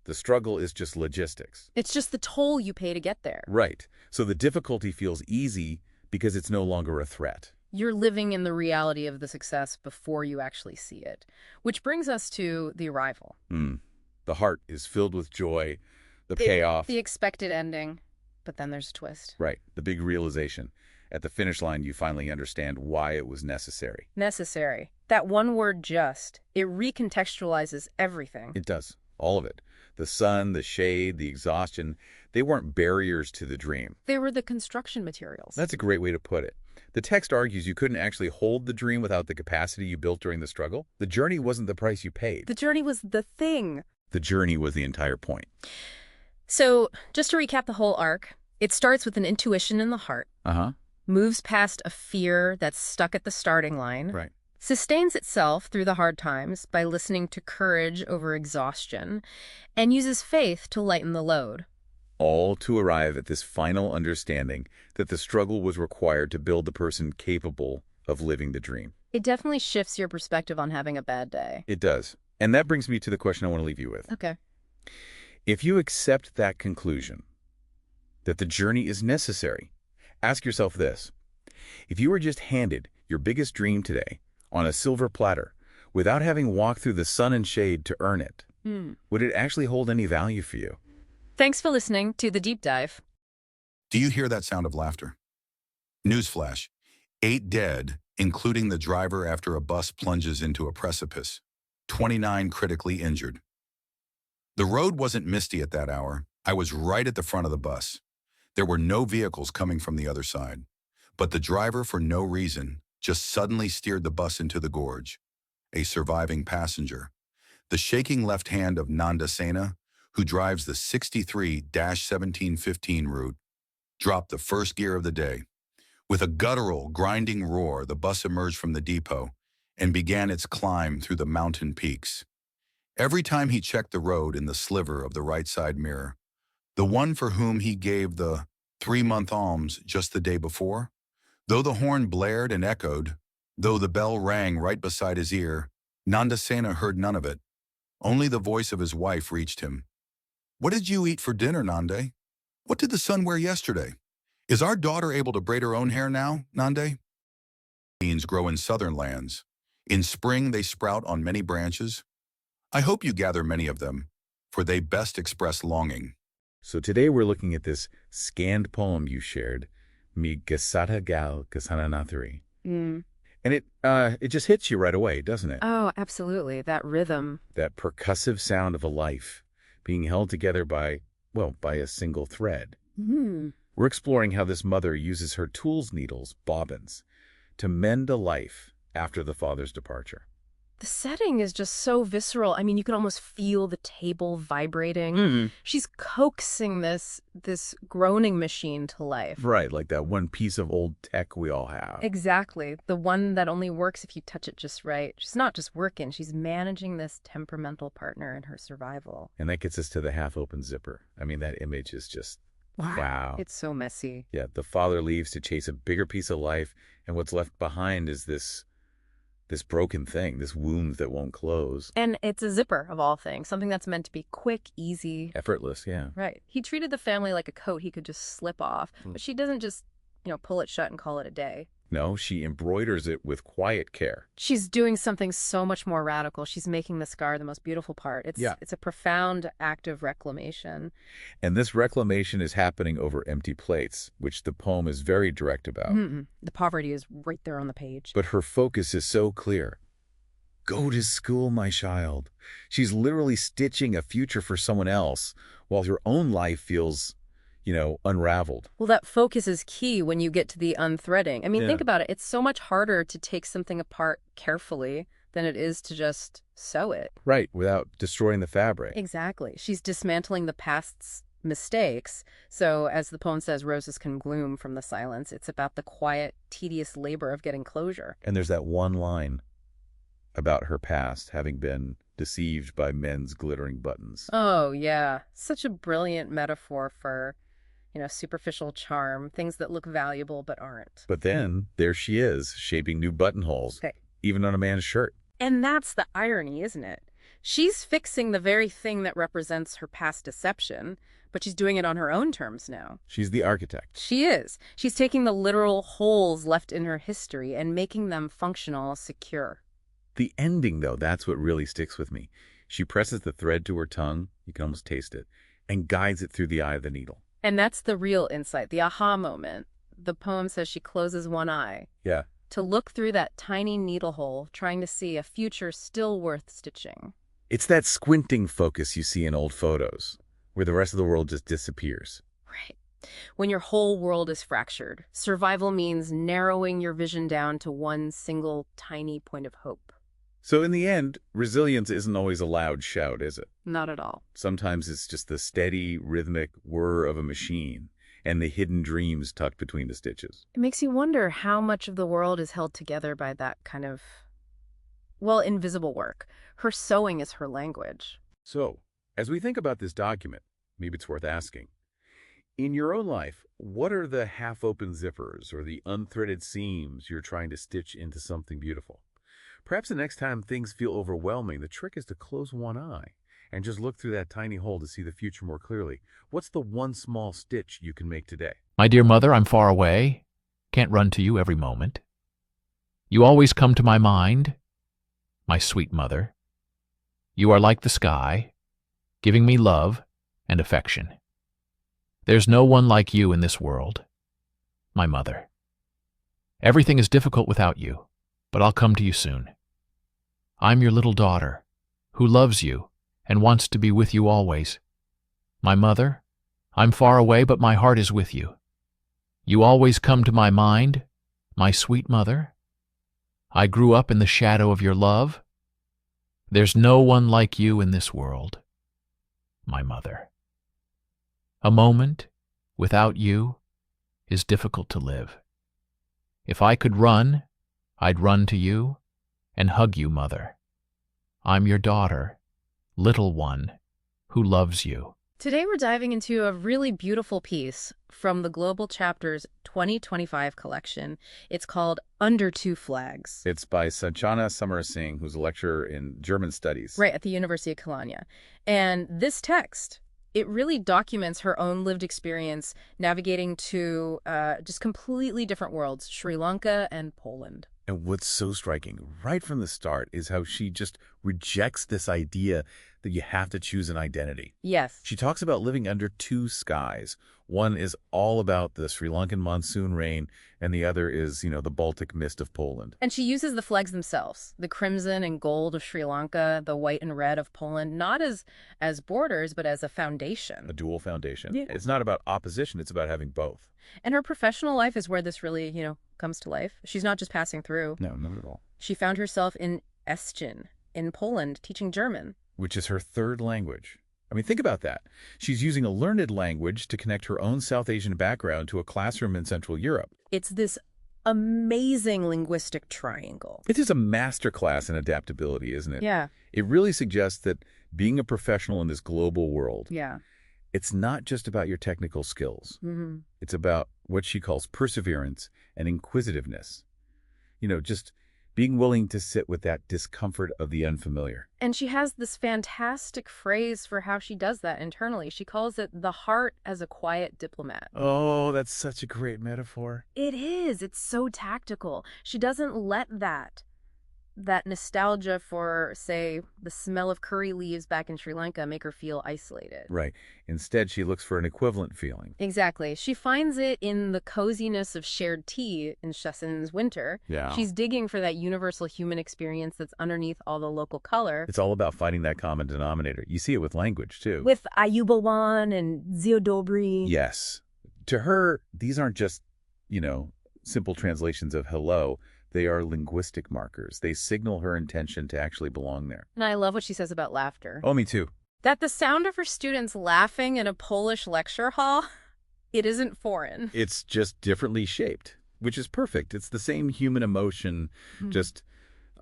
the struggle is just logistics. It's just the toll you pay to get there. Right. So the difficulty feels easy because it's no longer a threat. You're living in the reality of the success before you actually see it. Which brings us to the arrival. The heart is filled with joy, the payoff. The expected ending. But then there's a twist. Right. The big realization. At the finish line, you finally understand why it was necessary. Necessary. That one word, just, it recontextualizes everything. It does. All of it. The sun, the shade, the exhaustion, they weren't barriers to the dream. They were the construction materials. That's a great way to put it. The text argues you couldn't actually hold the dream without the capacity you built during the struggle. The journey wasn't the price you paid. The journey was the thing. The journey was the entire point. So, just to recap the whole arc, it starts with an intuition in the heart. Moves past a fear that's stuck at the starting line. Right. Sustains itself through the hard times by listening to courage over exhaustion, and uses faith to lighten the load. All to arrive at this final understanding that the struggle was required to build the person capable of living the dream. It definitely shifts your perspective on having a bad day. It does. And that brings me to the question I want to leave you with. Okay. If you accept that conclusion, that the journey is necessary, ask yourself this. If you were just handed your biggest dream today on a silver platter without having walked through the sun and shade to earn it, would it actually hold any value for you? Thanks for listening to The Deep Dive. Do you hear that sound of laughter? Newsflash, 8 dead, including the driver after a bus plunges into a precipice. 29 critically injured. The road wasn't misty at that hour. I was right at the front of the bus. There were no vehicles coming from the other side. But the driver, for no reason, just suddenly steered the bus into the gorge. A surviving passenger. The shaking left hand of Nanda Sena, who drives the 63-1715 route, dropped the first gear of the day. With a guttural, grinding roar, the bus emerged from the depot and began its climb through the mountain peaks. Every time he checked the road in the sliver of the right side mirror, the one for whom he gave the 3-month alms just the day before, though the horn blared and echoed, though the bell rang right beside his ear, Nanda Sena heard none of it. Only the voice of his wife reached him. "What did you eat for dinner, Nande? What did the sun wear yesterday? Is our daughter able to braid her own hair now, Nande?" Beans grow in southern lands. In spring they sprout on many branches. I hope you gather many of them, for they best express longing. So today we're looking at this scanned poem you shared, Mi Gasata Gal Gasananathari. And it just hits you right away, doesn't it? Oh, absolutely. That rhythm. That percussive sound of a life being held together by a single thread. We're exploring how this mother uses her tools, needles, bobbins, to mend a life after the father's departure. The setting is just so visceral. I mean, you can almost feel the table vibrating. She's coaxing this groaning machine to life. Right, like that one piece of old tech we all have. Exactly. The one that only works if you touch it just right. She's not just working. She's managing this temperamental partner in her survival. And that gets us to the half-open zipper. I mean, that image is just, wow. It's so messy. Yeah, the father leaves to chase a bigger piece of life, and what's left behind is this broken thing, this wound that won't close. And it's a zipper, of all things, something that's meant to be quick, easy. Effortless, yeah. Right. He treated the family like a coat he could just slip off. But she doesn't just, pull it shut and call it a day. No, she embroiders it with quiet care. She's doing something so much more radical. She's making the scar the most beautiful part. It's a profound act of reclamation. And this reclamation is happening over empty plates, which the poem is very direct about. The poverty is right there on the page. But her focus is so clear. Go to school, my child. She's literally stitching a future for someone else while her own life feels, unraveled. Well, that focus is key when you get to the unthreading. I mean, Yeah. think about it. It's so much harder to take something apart carefully than it is to just sew it. Right, without destroying the fabric. Exactly. She's dismantling the past's mistakes. So, as the poem says, roses can bloom from the silence. It's about the quiet, tedious labor of getting closure. And there's that one line about her past having been deceived by men's glittering buttons. Oh, yeah. Such a brilliant metaphor for, superficial charm, things that look valuable but aren't. But then, there she is, shaping new buttonholes, Okay. even on a man's shirt. And that's the irony, isn't it? She's fixing the very thing that represents her past deception, but she's doing it on her own terms now. She's the architect. She is. She's taking the literal holes left in her history and making them functional, secure. The ending, though, that's what really sticks with me. She presses the thread to her tongue, you can almost taste it, and guides it through the eye of the needle. And that's the real insight, the aha moment. The poem says she closes one eye Yeah. to look through that tiny needle hole, trying to see a future still worth stitching. It's that squinting focus you see in old photos, where the rest of the world just disappears. Right. When your whole world is fractured, survival means narrowing your vision down to one single tiny point of hope. So in the end, resilience isn't always a loud shout, is it? Not at all. Sometimes it's just the steady, rhythmic whir of a machine and the hidden dreams tucked between the stitches. It makes you wonder how much of the world is held together by that kind of, invisible work. Her sewing is her language. So, as we think about this document, maybe it's worth asking, in your own life, what are the half-open zippers or the unthreaded seams you're trying to stitch into something beautiful? Perhaps the next time things feel overwhelming, the trick is to close one eye and just look through that tiny hole to see the future more clearly. What's the one small stitch you can make today? My dear mother, I'm far away. Can't run to you every moment. You always come to my mind, my sweet mother. You are like the sky, giving me love and affection. There's no one like you in this world, my mother. Everything is difficult without you, but I'll come to you soon. I'm your little daughter, who loves you and wants to be with you always. My mother, I'm far away, but my heart is with you. You always come to my mind, my sweet mother. I grew up in the shadow of your love. There's no one like you in this world, my mother. A moment without you is difficult to live. If I could run, I'd run to you and hug you, mother. I'm your daughter, little one, who loves you. Today we're diving into a really beautiful piece from the Global Chapter's 2025 collection. It's called Under Two Flags. It's by Sanjana Samarsingh, who's a lecturer in German studies. Right, at the University of Kelowna. And this text, it really documents her own lived experience navigating to just completely different worlds, Sri Lanka and Poland. And what's so striking right from the start is how she just rejects this idea that you have to choose an identity. Yes. She talks about living under two skies. One is all about the Sri Lankan monsoon rain, and the other is, the Baltic mist of Poland. And she uses the flags themselves, the crimson and gold of Sri Lanka, the white and red of Poland, not as borders, but as a foundation. A dual foundation. Yeah. It's not about opposition, it's about having both. And her professional life is where this really, comes to life. She's not just passing through. No, not at all. She found herself in Escin, in Poland, teaching German. Which is her third language. I mean, think about that. She's using a learned language to connect her own South Asian background to a classroom in Central Europe. It's this amazing linguistic triangle. It is a masterclass in adaptability, isn't it? Yeah. It really suggests that being a professional in this global world, Yeah. it's not just about your technical skills. Mm-hmm. It's about what she calls perseverance and inquisitiveness. Just being willing to sit with that discomfort of the unfamiliar. And she has this fantastic phrase for how she does that internally. She calls it the heart as a quiet diplomat. Oh, that's such a great metaphor. It is. It's so tactical. She doesn't let that that nostalgia for, say, the smell of curry leaves back in Sri Lanka make her feel isolated. Right. Instead, she looks for an equivalent feeling. Exactly. She finds it in the coziness of shared tea in Sheson's winter. Yeah. She's digging for that universal human experience that's underneath all the local color. It's all about finding that common denominator. You see it with language, too. With Ayubawan and Ziodobri. Yes. To her, these aren't just, simple translations of hello. They are linguistic markers. They signal her intention to actually belong there. And I love what she says about laughter. Oh, me too. That the sound of her students laughing in a Polish lecture hall, it isn't foreign. It's just differently shaped, which is perfect. It's the same human emotion, just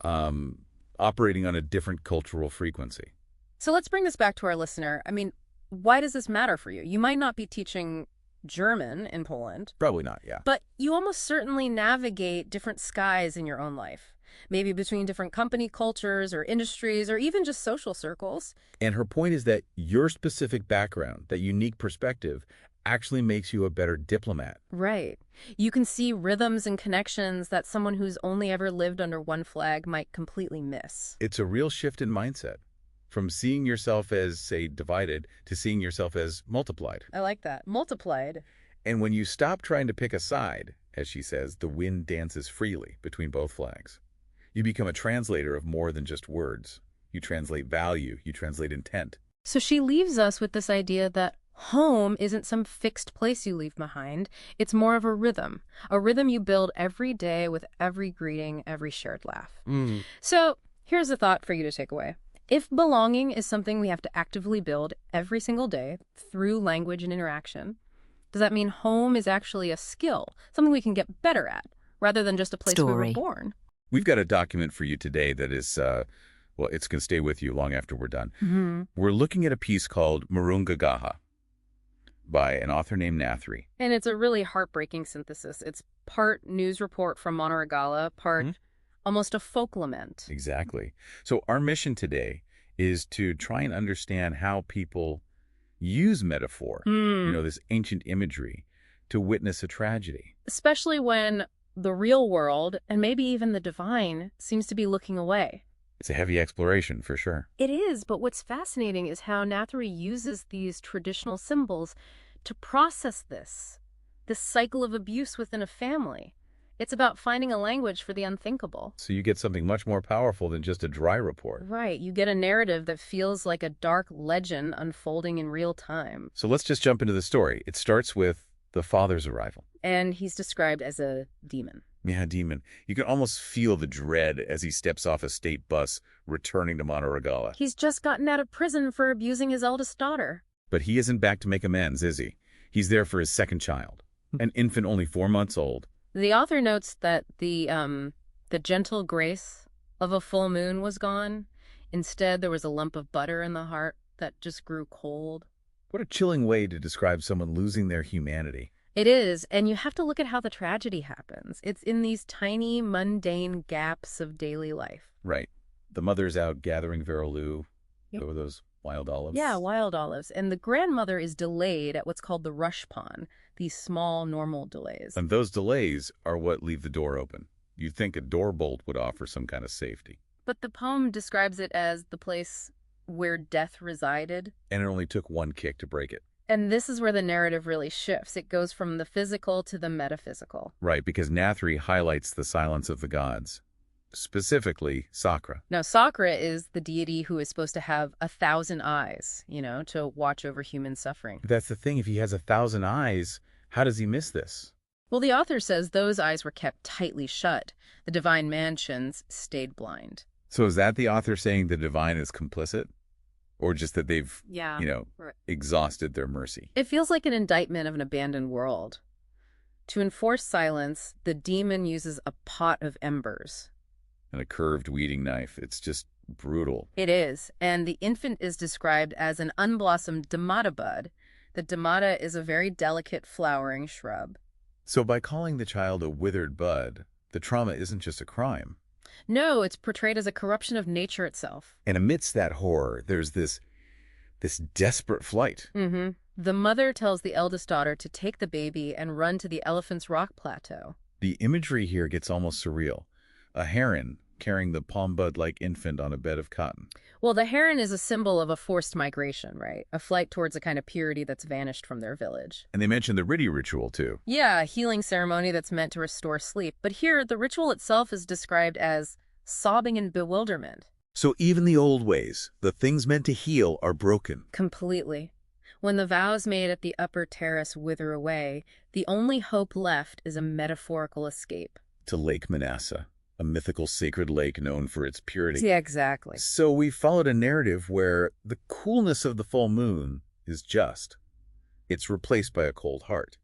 operating on a different cultural frequency. So let's bring this back to our listener. I mean, why does this matter for you? You might not be teaching German in Poland. Probably not, yeah. But you almost certainly navigate different skies in your own life. Maybe between different company cultures or industries or even just social circles. And her point is that your specific background, that unique perspective, actually makes you a better diplomat. Right. You can see rhythms and connections that someone who's only ever lived under one flag might completely miss. It's a real shift in mindset. From seeing yourself as, say, divided to seeing yourself as multiplied. I like that. Multiplied. And when you stop trying to pick a side, as she says, the wind dances freely between both flags. You become a translator of more than just words. You translate value. You translate intent. So she leaves us with this idea that home isn't some fixed place you leave behind. It's more of a rhythm you build every day with every greeting, every shared laugh. So here's a thought for you to take away. If belonging is something we have to actively build every single day through language and interaction, does that mean home is actually a skill, something we can get better at, rather than just a place we were born? We've got a document for you today that is, it's going to stay with you long after we're done. We're looking at a piece called Marungagaha by an author named Nathri. And it's a really heartbreaking synthesis. It's part news report from Monoragala, part almost a folk lament. Exactly. So our mission today is to try and understand how people use metaphor, this ancient imagery, to witness a tragedy. Especially when the real world, and maybe even the divine, seems to be looking away. It's a heavy exploration, for sure. It is, but what's fascinating is how Nathri uses these traditional symbols to process this cycle of abuse within a family. It's about finding a language for the unthinkable. So you get something much more powerful than just a dry report. Right. You get a narrative that feels like a dark legend unfolding in real time. So let's just jump into the story. It starts with the father's arrival. And he's described as a demon. Yeah, demon. You can almost feel the dread as he steps off a state bus returning to Monoragala. He's just gotten out of prison for abusing his eldest daughter. But he isn't back to make amends, is he? He's there for his second child, an infant only 4 months old. The author notes that the gentle grace of a full moon was gone. Instead, there was a lump of butter in the heart that just grew cold. What a chilling way to describe someone losing their humanity. It is, and you have to look at how the tragedy happens. It's in these tiny, mundane gaps of daily life. Right. The mother's out gathering verolou, or those wild olives. Yeah, wild olives. And the grandmother is delayed at what's called the rush pond, these small, normal delays. And those delays are what leave the door open. You'd think a door bolt would offer some kind of safety. But the poem describes it as the place where death resided. And it only took one kick to break it. And this is where the narrative really shifts. It goes from the physical to the metaphysical. Right, because Nathri highlights the silence of the gods, specifically Sakra. Now, Sakra is the deity who is supposed to have 1,000 eyes, to watch over human suffering. That's the thing. If he has 1,000 eyes, how does he miss this? Well, the author says those eyes were kept tightly shut. The divine mansions stayed blind. So is that the author saying the divine is complicit? Or just that they've, exhausted their mercy? It feels like an indictment of an abandoned world. To enforce silence, the demon uses a pot of embers. And a curved weeding knife. It's just brutal. It is. And the infant is described as an unblossomed damata bud. The damata is a very delicate flowering shrub. So by calling the child a withered bud, the trauma isn't just a crime. No, it's portrayed as a corruption of nature itself. And amidst that horror, there's this desperate flight. The mother tells the eldest daughter to take the baby and run to the Elephant's Rock Plateau. The imagery here gets almost surreal. A heron carrying the palm bud-like infant on a bed of cotton. Well, the heron is a symbol of a forced migration, right? A flight towards a kind of purity that's vanished from their village. And they mention the Riddy ritual, too. Yeah, a healing ceremony that's meant to restore sleep. But here, the ritual itself is described as sobbing in bewilderment. So even the old ways, the things meant to heal, are broken. Completely. When the vows made at the upper terrace wither away, the only hope left is a metaphorical escape. To Lake Manasseh, a mythical sacred lake known for its purity. Yeah, exactly. So we followed a narrative where the coolness of the full moon is just. It's replaced by a cold heart.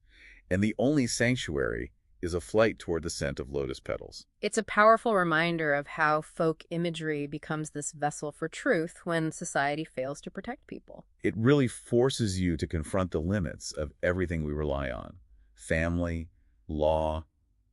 And the only sanctuary is a flight toward the scent of lotus petals. It's a powerful reminder of how folk imagery becomes this vessel for truth when society fails to protect people. It really forces you to confront the limits of everything we rely on. Family, law,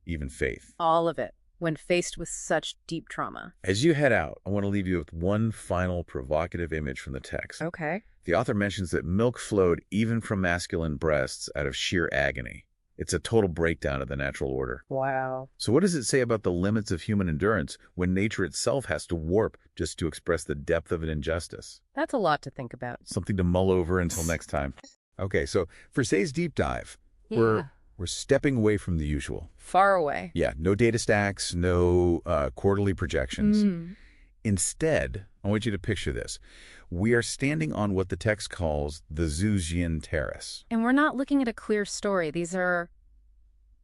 even faith. All of it, when faced with such deep trauma. As you head out, I want to leave you with one final provocative image from the text. Okay. The author mentions that milk flowed even from masculine breasts out of sheer agony. It's a total breakdown of the natural order. Wow. So what does it say about the limits of human endurance when nature itself has to warp just to express the depth of an injustice? That's a lot to think about. Something to mull over until next time. Okay, so for Say's deep dive, we're stepping away from the usual. Far away. Yeah, no data stacks, no quarterly projections. Instead, I want you to picture this. We are standing on what the text calls the Zhujian Terrace. And we're not looking at a clear story. These are,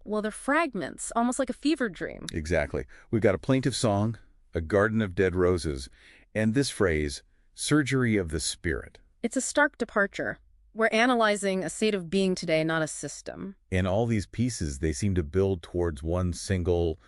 well, they're fragments, almost like a fever dream. Exactly. We've got a plaintive song, a garden of dead roses, and this phrase, surgery of the spirit. It's a stark departure. We're analyzing a state of being today, not a system. In all these pieces, they seem to build towards one single,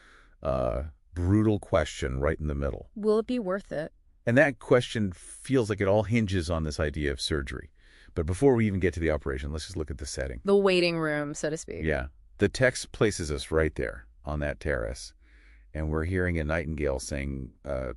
brutal question right in the middle. Will it be worth it? And that question feels like it all hinges on this idea of surgery. But before we even get to the operation, let's just look at the setting. The waiting room, so to speak. Yeah. The text places us right there on that terrace, and we're hearing a nightingale sing a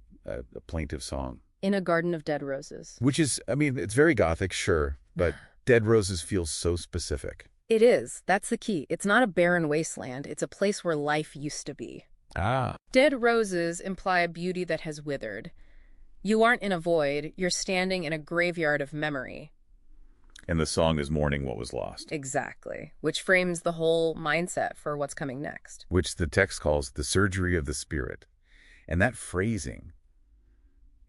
plaintive song. In a garden of dead roses. Which is, I mean, it's very Gothic, sure, but dead roses feels so specific. It is. That's the key. It's not a barren wasteland. It's a place where life used to be. Ah. Dead roses imply a beauty that has withered. You aren't in a void. You're standing in a graveyard of memory. And the song is mourning what was lost. Exactly. Which frames the whole mindset for what's coming next. Which the text calls the surgery of the spirit. And that phrasing,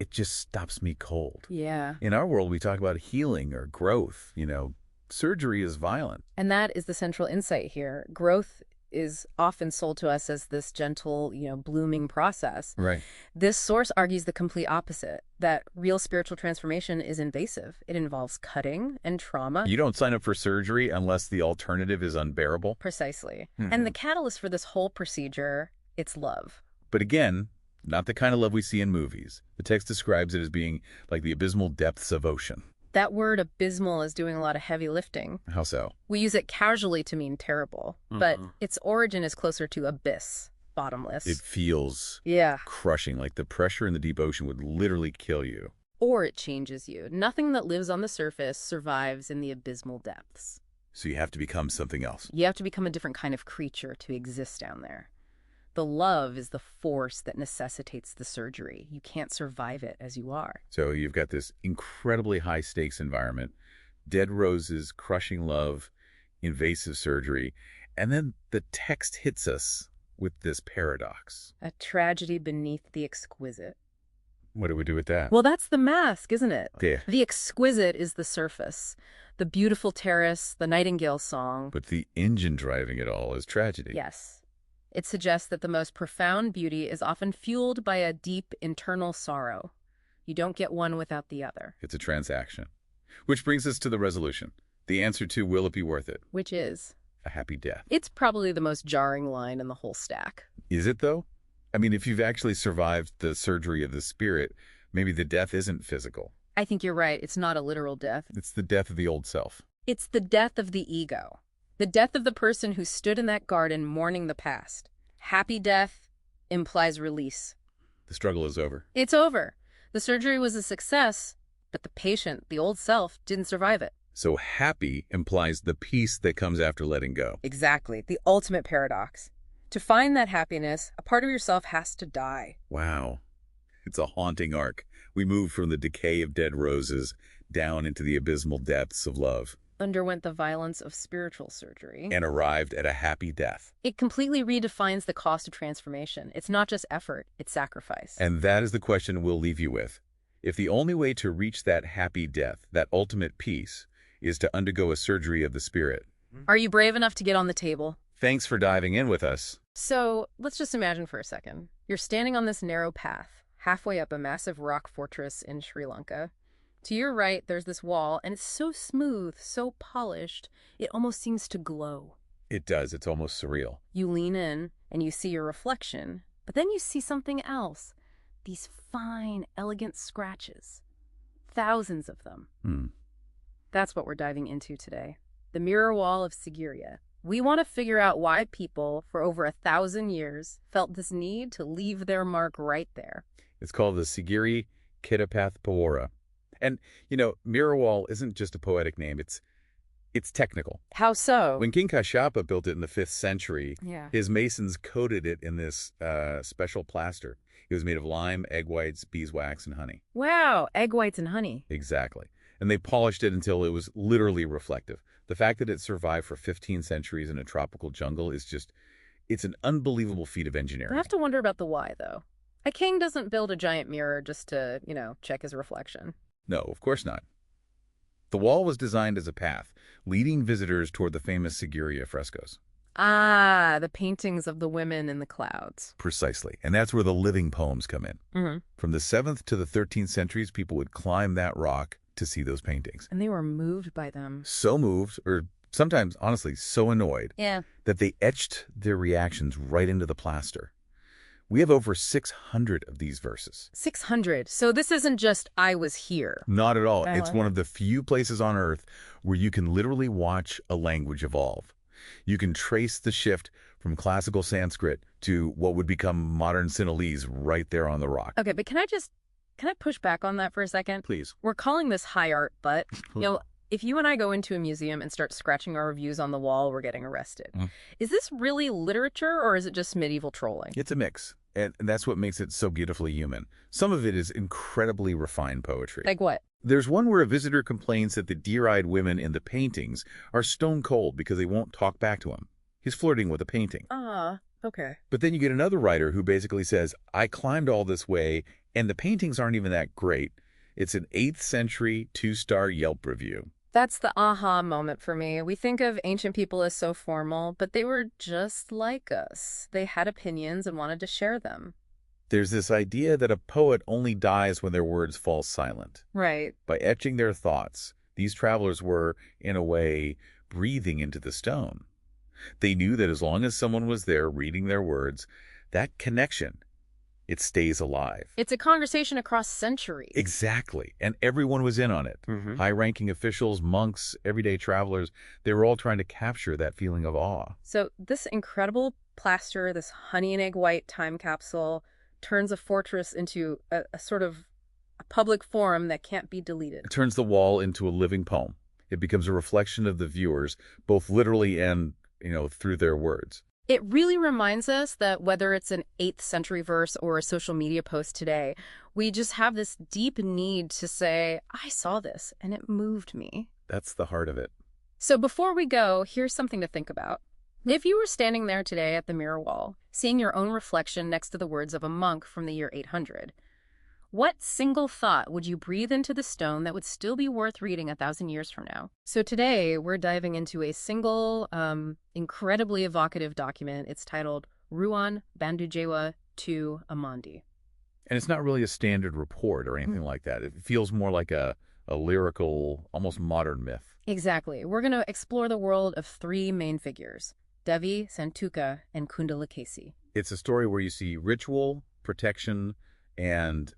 it just stops me cold. Yeah. In our world, we talk about healing or growth. You know, surgery is violent. And that is the central insight here. Growth is often sold to us as this gentle, blooming process. Right. This source argues the complete opposite, that real spiritual transformation is invasive. It involves cutting and trauma. You don't sign up for surgery unless the alternative is unbearable. Precisely. And the catalyst for this whole procedure, it's love. But again, not the kind of love we see in movies. The text describes it as being like the abysmal depths of ocean. That word abysmal is doing a lot of heavy lifting. How so? We use it casually to mean terrible, but its origin is closer to abyss, bottomless. It feels Yeah. crushing, like the pressure in the deep ocean would literally kill you. Or it changes you. Nothing that lives on the surface survives in the abysmal depths. So you have to become something else. You have to become a different kind of creature to exist down there. The love is the force that necessitates the surgery. You can't survive it as you are. So you've got this incredibly high-stakes environment, dead roses, crushing love, invasive surgery, and then the text hits us with this paradox. A tragedy beneath the exquisite. What do we do with that? Well, that's the mask, isn't it? Yeah. The exquisite is the surface. The beautiful terrace, the nightingale song. But the engine driving it all is tragedy. Yes. It suggests that the most profound beauty is often fueled by a deep internal sorrow. You don't get one without the other. It's a transaction. Which brings us to the resolution. The answer to will it be worth it? Which is? A happy death. It's probably the most jarring line in the whole stack. Is it, though? I mean, if you've actually survived the surgery of the spirit, maybe the death isn't physical. I think you're right. It's not a literal death. It's the death of the old self. It's the death of the ego. The death of the person who stood in that garden mourning the past. Happy death implies release. The struggle is over. It's over. The surgery was a success, but the patient, the old self, didn't survive it. So happy implies the peace that comes after letting go. Exactly. The ultimate paradox. To find that happiness, a part of yourself has to die. Wow. It's a haunting arc. We move from the decay of dead roses down into the abysmal depths of love. Underwent the violence of spiritual surgery. And arrived at a happy death. It completely redefines the cost of transformation. It's not just effort, it's sacrifice. And that is the question we'll leave you with. If the only way to reach that happy death, that ultimate peace, is to undergo a surgery of the spirit. Are you brave enough to get on the table? Thanks for diving in with us. So, let's just imagine for a second. You're standing on this narrow path, halfway up a massive rock fortress in Sri Lanka. To your right, there's this wall, and it's so smooth, so polished, it almost seems to glow. It does. It's almost surreal. You lean in, and you see your reflection, but then you see something else. These fine, elegant scratches. Thousands of them. That's what we're diving into today. The mirror wall of Sigiriya. We want to figure out why people, for over 1,000 years, felt this need to leave their mark right there. It's called the Sigiri Kitapath Pawara. And, you know, mirror wall isn't just a poetic name. It's technical. How so? When King Kashyapa built it in the 5th century, Yeah. his masons coated it in this special plaster. It was made of lime, egg whites, beeswax, and honey. Wow, egg whites and honey. Exactly. And they polished it until it was literally reflective. The fact that it survived for 15 centuries in a tropical jungle is just, it's an unbelievable feat of engineering. I have to wonder about the why, though. A king doesn't build a giant mirror just to, check his reflection. No, of course not. The wall was designed as a path, leading visitors toward the famous Sigiriya frescoes. Ah, the paintings of the women in the clouds. Precisely. And that's where the living poems come in. From the 7th to the 13th centuries, people would climb that rock to see those paintings. And they were moved by them. So moved, or sometimes, honestly, so annoyed, that they etched their reactions right into the plaster. We have over 600 of these verses. 600. So this isn't just, I was here. Not at all. Oh, It's okay. one of the few places on Earth where you can literally watch a language evolve. You can trace the shift from classical Sanskrit to what would become modern Sinhalese right there on the rock. Okay, but can I push back on that for a second? Please. We're calling this high art, but, if you and I go into a museum and start scratching our reviews on the wall, we're getting arrested. Is this really literature, or is it just medieval trolling? It's a mix, and that's what makes it so beautifully human. Some of it is incredibly refined poetry. Like what? There's one where a visitor complains that the deer-eyed women in the paintings are stone cold because they won't talk back to him. He's flirting with a painting. Ah, okay. But then you get another writer who basically says, I climbed all this way, and the paintings aren't even that great. It's an 8th century 2-star Yelp review. That's the aha moment for me. We think of ancient people as so formal, but they were just like us. They had opinions and wanted to share them. There's this idea that a poet only dies when their words fall silent. Right. By etching their thoughts, these travelers were, in a way, breathing into the stone. They knew that as long as someone was there reading their words, that connection, it stays alive. It's a conversation across centuries. Exactly. And everyone was in on it. High-ranking officials, monks, everyday travelers, they were all trying to capture that feeling of awe. So this incredible plaster, this honey and egg white time capsule, turns a fortress into a sort of a public forum that can't be deleted. It turns the wall into a living poem. It becomes a reflection of the viewers, both literally and, through their words. It really reminds us that whether it's an 8th century verse or a social media post today, we just have this deep need to say, I saw this and it moved me. That's the heart of it. So before we go, here's something to think about. If you were standing there today at the mirror wall, seeing your own reflection next to the words of a monk from the year 800, what single thought would you breathe into the stone that would still be worth reading 1,000 years from now? So today, we're diving into a single, incredibly evocative document. It's titled Ruan Bandujewa to Amandi. And it's not really a standard report or anything like that. It feels more like a lyrical, almost modern myth. Exactly. We're going to explore the world of 3 main figures, Devi, Santuka, and Kundalakesi. It's a story where you see ritual, protection, and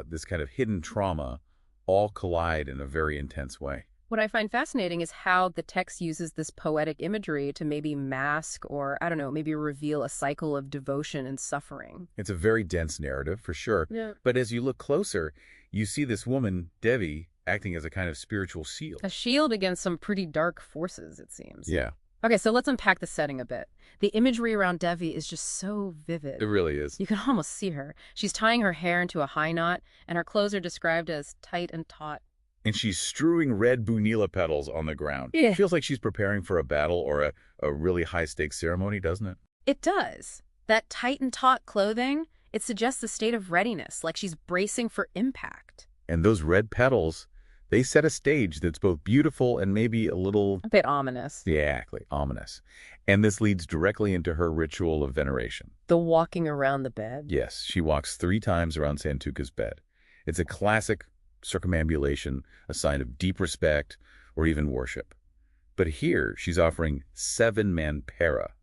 this kind of hidden trauma all collide in a very intense way. What I find fascinating is how the text uses this poetic imagery to maybe mask or, maybe reveal a cycle of devotion and suffering. It's a very dense narrative, for sure. Yeah. But as you look closer, you see this woman, Devi, acting as a kind of spiritual shield. A shield against some pretty dark forces, it seems. Yeah. Okay, so let's unpack the setting a bit. The imagery around Devi is just so vivid. It really is. You can almost see her. She's tying her hair into a high knot, and her clothes are described as tight and taut. And she's strewing red bunila petals on the ground. Yeah. Feels like she's preparing for a battle or a really high-stakes ceremony, doesn't it? It does. That tight and taut clothing, it suggests a state of readiness, like she's bracing for impact. And those red petals, they set a stage that's both beautiful and maybe a little... A bit ominous. Yeah, exactly, ominous. And this leads directly into her ritual of veneration. The walking around the bed. Yes, she walks 3 times around Santuka's bed. It's a classic circumambulation, a sign of deep respect or even worship. But here, she's offering 7-man para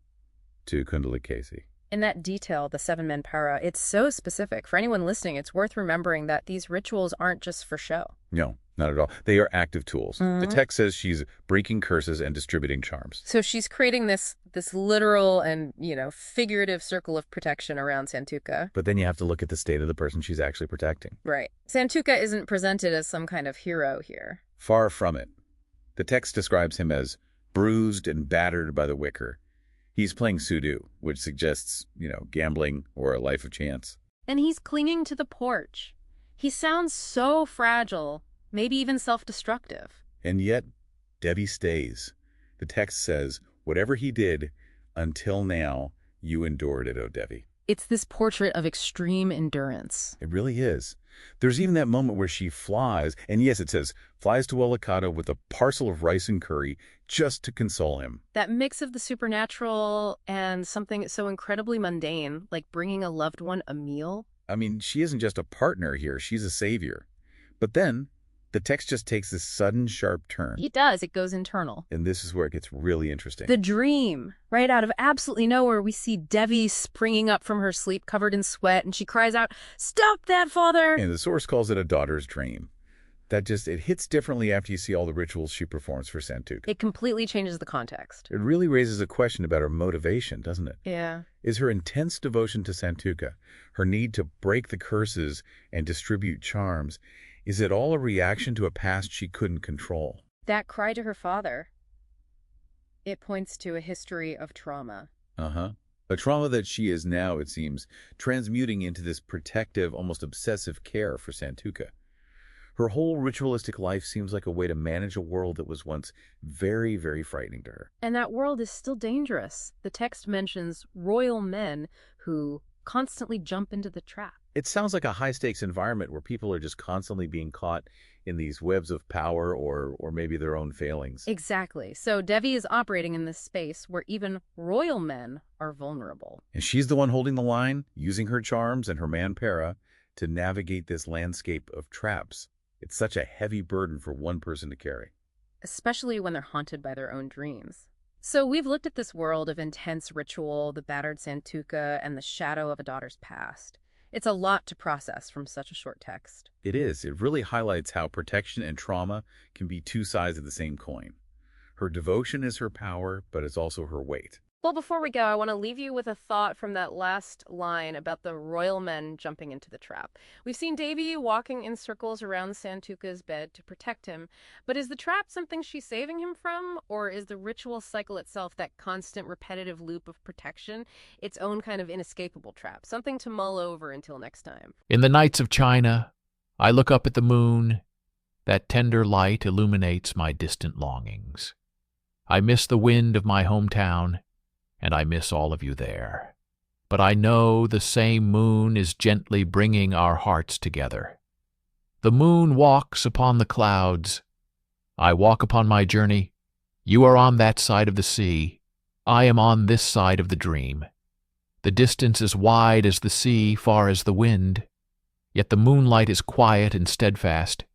to Kundalikesi. In that detail, the 7-man para, it's so specific. For anyone listening, it's worth remembering that these rituals aren't just for show. No, not at all. They are active tools. The text says she's breaking curses and distributing charms. So she's creating this literal and, figurative circle of protection around Santuka. But then you have to look at the state of the person she's actually protecting. Right. Santuka isn't presented as some kind of hero here. Far from it. The text describes him as bruised and battered by the wicker. He's playing Sudo, which suggests, gambling or a life of chance. And he's clinging to the porch. He sounds so fragile, maybe even self-destructive. And yet, Debbie stays. The text says, whatever he did, until now, you endured it, O Devi. It's this portrait of extreme endurance. It really is. There's even that moment where she flies, and yes, it says, flies to Walikata with a parcel of rice and curry just to console him. That mix of the supernatural and something so incredibly mundane, like bringing a loved one a meal. I mean, she isn't just a partner here, she's a savior. But then, the text just takes this sudden, sharp turn. It does. It goes internal. And this is where it gets really interesting. The dream. Right out of absolutely nowhere, we see Devi springing up from her sleep covered in sweat, and she cries out, "Stop that, father!" And the source calls it a daughter's dream. It hits differently after you see all the rituals she performs for Santuka. It completely changes the context. It really raises a question about her motivation, doesn't it? Yeah. Is her intense devotion to Santuka, her need to break the curses and distribute charms, is it all a reaction to a past she couldn't control? That cry to her father, it points to a history of trauma. A trauma that she is now, it seems, transmuting into this protective, almost obsessive care for Santuka. Her whole ritualistic life seems like a way to manage a world that was once very, very frightening to her. And that world is still dangerous. The text mentions royal men who constantly jump into the trap. It sounds like a high-stakes environment where people are just constantly being caught in these webs of power or maybe their own failings. Exactly. So Devi is operating in this space where even royal men are vulnerable. And she's the one holding the line, using her charms and her man-para to navigate this landscape of traps. It's such a heavy burden for one person to carry. Especially when they're haunted by their own dreams. So we've looked at this world of intense ritual, the battered Santuka, and the shadow of a daughter's past. It's a lot to process from such a short text. It is. It really highlights how protection and trauma can be 2 sides of the same coin. Her devotion is her power, but it's also her weight. Well, before we go, I want to leave you with a thought from that last line about the royal men jumping into the trap. We've seen Devi walking in circles around Santuka's bed to protect him, but is the trap something she's saving him from, or is the ritual cycle itself, that constant repetitive loop of protection, its own kind of inescapable trap? Something to mull over until next time. In the nights of China, I look up at the moon. That tender light illuminates my distant longings. I miss the wind of my hometown, and I miss all of you there. But I know the same moon is gently bringing our hearts together. The moon walks upon the clouds. I walk upon my journey. You are on that side of the sea. I am on this side of the dream. The distance is wide as the sea, far as the wind. Yet the moonlight is quiet and steadfast,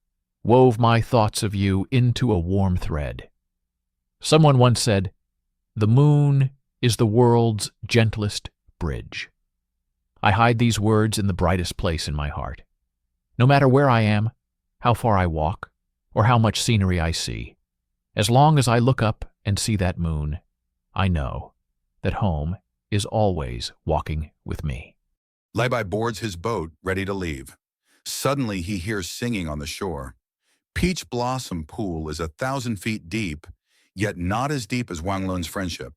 wove my thoughts of you into a warm thread. Someone once said, "The moon is the world's gentlest bridge." I hide these words in the brightest place in my heart. No matter where I am, how far I walk, or how much scenery I see, as long as I look up and see that moon, I know that home is always walking with me. Levi boards his boat, ready to leave. Suddenly he hears singing on the shore. Peach Blossom Pool is 1,000 feet deep, yet not as deep as Wang Lun's friendship.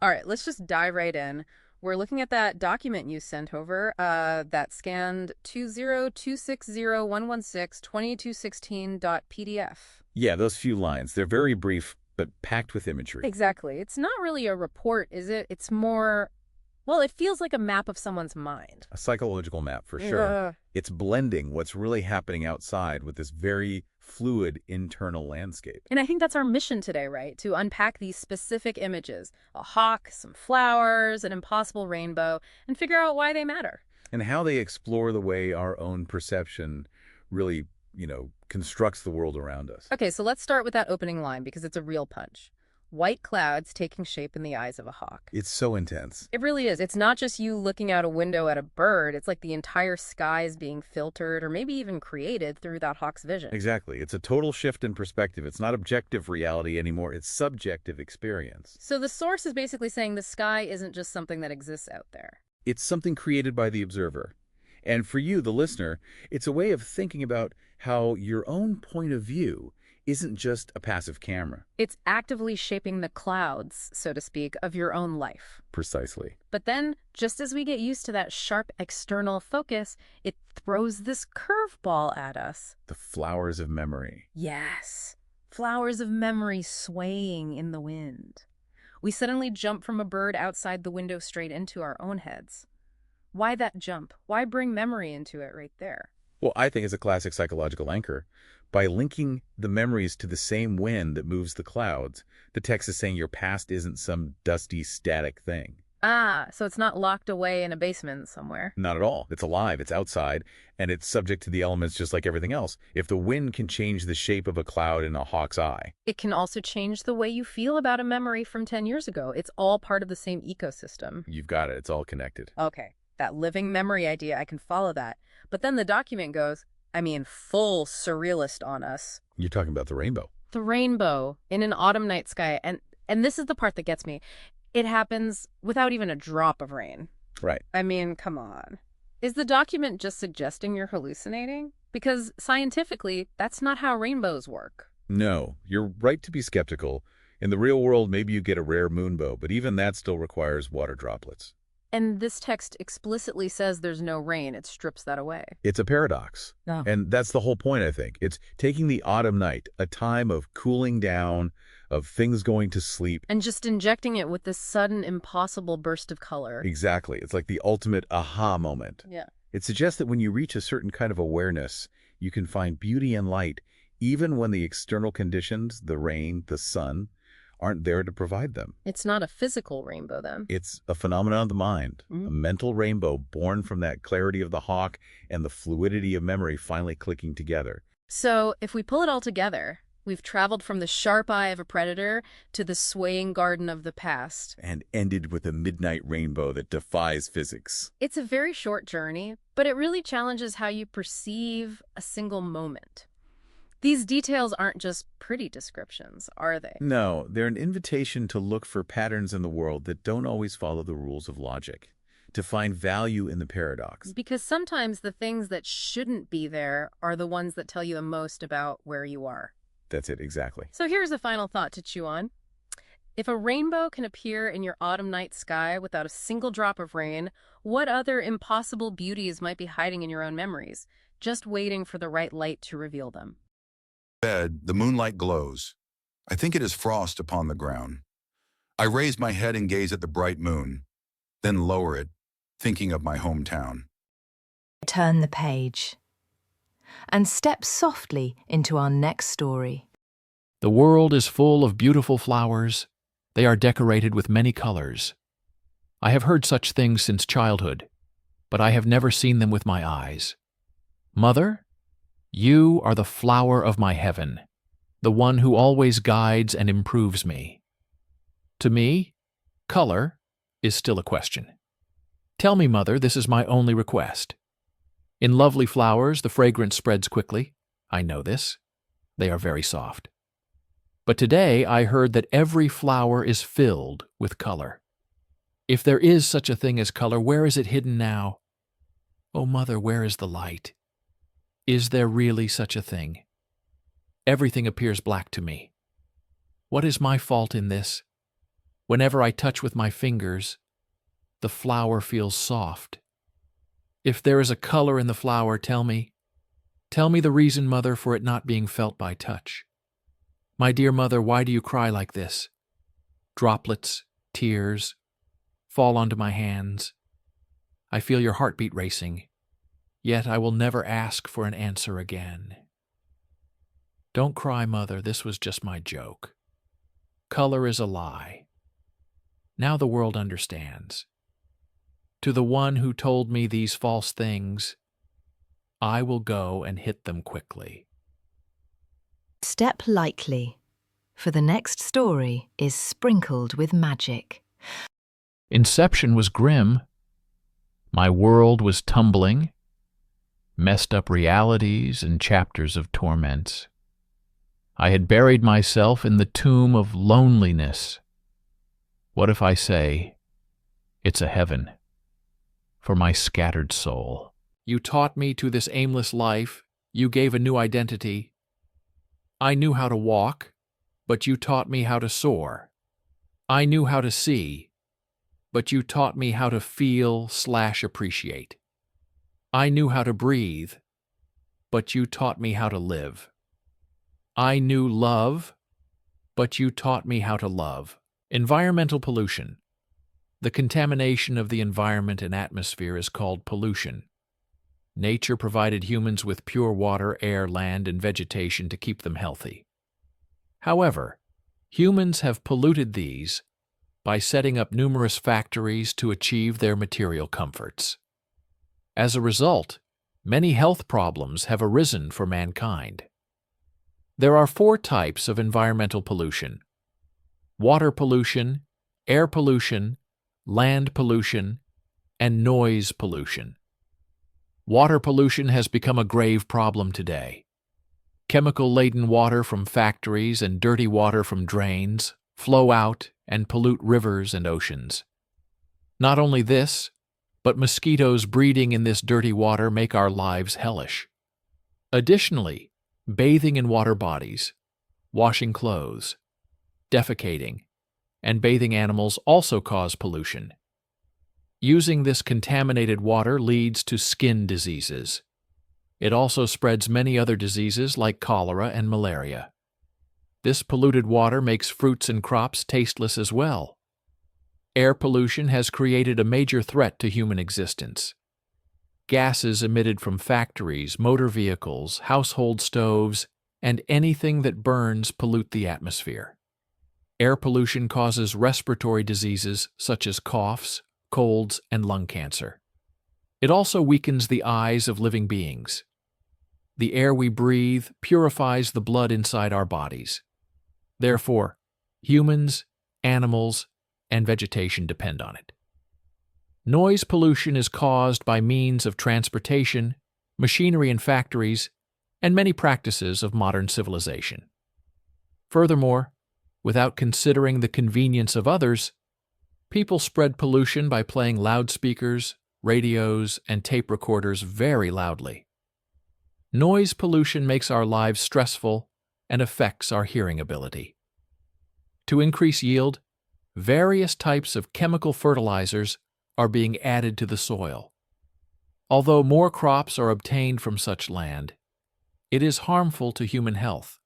All right, let's just dive right in. We're looking at that document you sent over that scanned 2026011622216.pdf. Yeah, those few lines. They're very brief, but packed with imagery. Exactly. It's not really a report, is it? It's more, well, it feels like a map of someone's mind. A psychological map, for sure. It's blending what's really happening outside with this very fluid internal landscape. And I think that's our mission today, right? To unpack these specific images, a hawk, some flowers, an impossible rainbow, and figure out why they matter. And how they explore the way our own perception really, constructs the world around us. Okay, so let's start with that opening line because it's a real punch. White clouds taking shape in the eyes of a hawk. It's so intense. It really is. It's not just you looking out a window at a bird. It's like the entire sky is being filtered or maybe even created through that hawk's vision. Exactly. It's a total shift in perspective. It's not objective reality anymore. It's subjective experience. So the source is basically saying the sky isn't just something that exists out there. It's something created by the observer. And for you, the listener, it's a way of thinking about how your own point of view isn't just a passive camera. It's actively shaping the clouds, so to speak, of your own life. Precisely. But then, just as we get used to that sharp external focus, it throws this curveball at us. The flowers of memory. Yes. Flowers of memory swaying in the wind. We suddenly jump from a bird outside the window straight into our own heads. Why that jump? Why bring memory into it right there? Well, I think it's a classic psychological anchor. By linking the memories to the same wind that moves the clouds, the text is saying your past isn't some dusty, static thing. Ah, so it's not locked away in a basement somewhere. Not at all. It's alive, it's outside, and it's subject to the elements just like everything else. If the wind can change the shape of a cloud in a hawk's eye. It can also change the way you feel about a memory from 10 years ago. It's all part of the same ecosystem. You've got it. It's all connected. Okay, that living memory idea, I can follow that. But then the document goes, full surrealist on us. You're talking about the rainbow. The rainbow in an autumn night sky. And this is the part that gets me. It happens without even a drop of rain. Right. Come on. Is the document just suggesting you're hallucinating? Because scientifically, that's not how rainbows work. No, you're right to be skeptical. In the real world, maybe you get a rare moonbow, but even that still requires water droplets. And this text explicitly says there's no rain. It strips that away. It's a paradox. Oh. And that's the whole point, I think. It's taking the autumn night, a time of cooling down, of things going to sleep. And just injecting it with this sudden, impossible burst of color. Exactly. It's like the ultimate aha moment. Yeah. It suggests that when you reach a certain kind of awareness, you can find beauty and light, even when the external conditions, the rain, the sun, aren't there to provide them. It's not a physical rainbow, then. It's a phenomenon of the mind, a mental rainbow born from that clarity of the hawk and the fluidity of memory finally clicking together. So, if we pull it all together, we've traveled from the sharp eye of a predator to the swaying garden of the past. And ended with a midnight rainbow that defies physics. It's a very short journey, but it really challenges how you perceive a single moment. These details aren't just pretty descriptions, are they? No, they're an invitation to look for patterns in the world that don't always follow the rules of logic, to find value in the paradox. Because sometimes the things that shouldn't be there are the ones that tell you the most about where you are. That's it, exactly. So here's a final thought to chew on. If a rainbow can appear in your autumn night sky without a single drop of rain, what other impossible beauties might be hiding in your own memories, just waiting for the right light to reveal them? Bed, the moonlight glows. I think it is frost upon the ground. I raise my head and gaze at the bright moon, then lower it, thinking of my hometown. Turn the page and step softly into our next story. The world is full of beautiful flowers. They are decorated with many colors. I have heard such things since childhood, but I have never seen them with my eyes. Mother, you are the flower of my heaven, the one who always guides and improves me. To me, color is still a question. Tell me, Mother, this is my only request. In lovely flowers, the fragrance spreads quickly. I know this. They are very soft. But today I heard that every flower is filled with color. If there is such a thing as color, where is it hidden now? Oh, Mother, where is the light? Is there really such a thing? Everything appears black to me. What is my fault in this? Whenever I touch with my fingers, the flower feels soft. If there is a color in the flower, tell me. Tell me the reason, Mother, for it not being felt by touch. My dear Mother, why do you cry like this? Droplets, tears, fall onto my hands. I feel your heartbeat racing, yet I will never ask for an answer again. Don't cry, Mother, this was just my joke. Color is a lie. Now the world understands. To the one who told me these false things, I will go and hit them quickly. Step lightly, for the next story is sprinkled with magic. Inception was grim. My world was tumbling, messed up realities and chapters of torments. I had buried myself in the tomb of loneliness. What if I say, it's a heaven for my scattered soul? You taught me to this aimless life. You gave a new identity. I knew how to walk, but you taught me how to soar. I knew how to see, but you taught me how to feel/appreciate. I knew how to breathe, but you taught me how to live. I knew love, but you taught me how to love. Environmental pollution. The contamination of the environment and atmosphere is called pollution. Nature provided humans with pure water, air, land, and vegetation to keep them healthy. However, humans have polluted these by setting up numerous factories to achieve their material comforts. As a result, many health problems have arisen for mankind. There are 4 types of environmental pollution: water pollution, air pollution, land pollution, and noise pollution. Water pollution has become a grave problem today. Chemical-laden water from factories and dirty water from drains flow out and pollute rivers and oceans. Not only this, but mosquitoes breeding in this dirty water make our lives hellish. Additionally, bathing in water bodies, washing clothes, defecating, and bathing animals also cause pollution. Using this contaminated water leads to skin diseases. It also spreads many other diseases like cholera and malaria. This polluted water makes fruits and crops tasteless as well. Air pollution has created a major threat to human existence. Gases emitted from factories, motor vehicles, household stoves, and anything that burns pollute the atmosphere. Air pollution causes respiratory diseases such as coughs, colds, and lung cancer. It also weakens the eyes of living beings. The air we breathe purifies the blood inside our bodies. Therefore, humans, animals, and vegetation depend on it. Noise pollution is caused by means of transportation, machinery in factories, and many practices of modern civilization. Furthermore, without considering the convenience of others, people spread pollution by playing loudspeakers, radios, and tape recorders very loudly. Noise pollution makes our lives stressful and affects our hearing ability. To increase yield, various types of chemical fertilizers are being added to the soil. Although more crops are obtained from such land, it is harmful to human health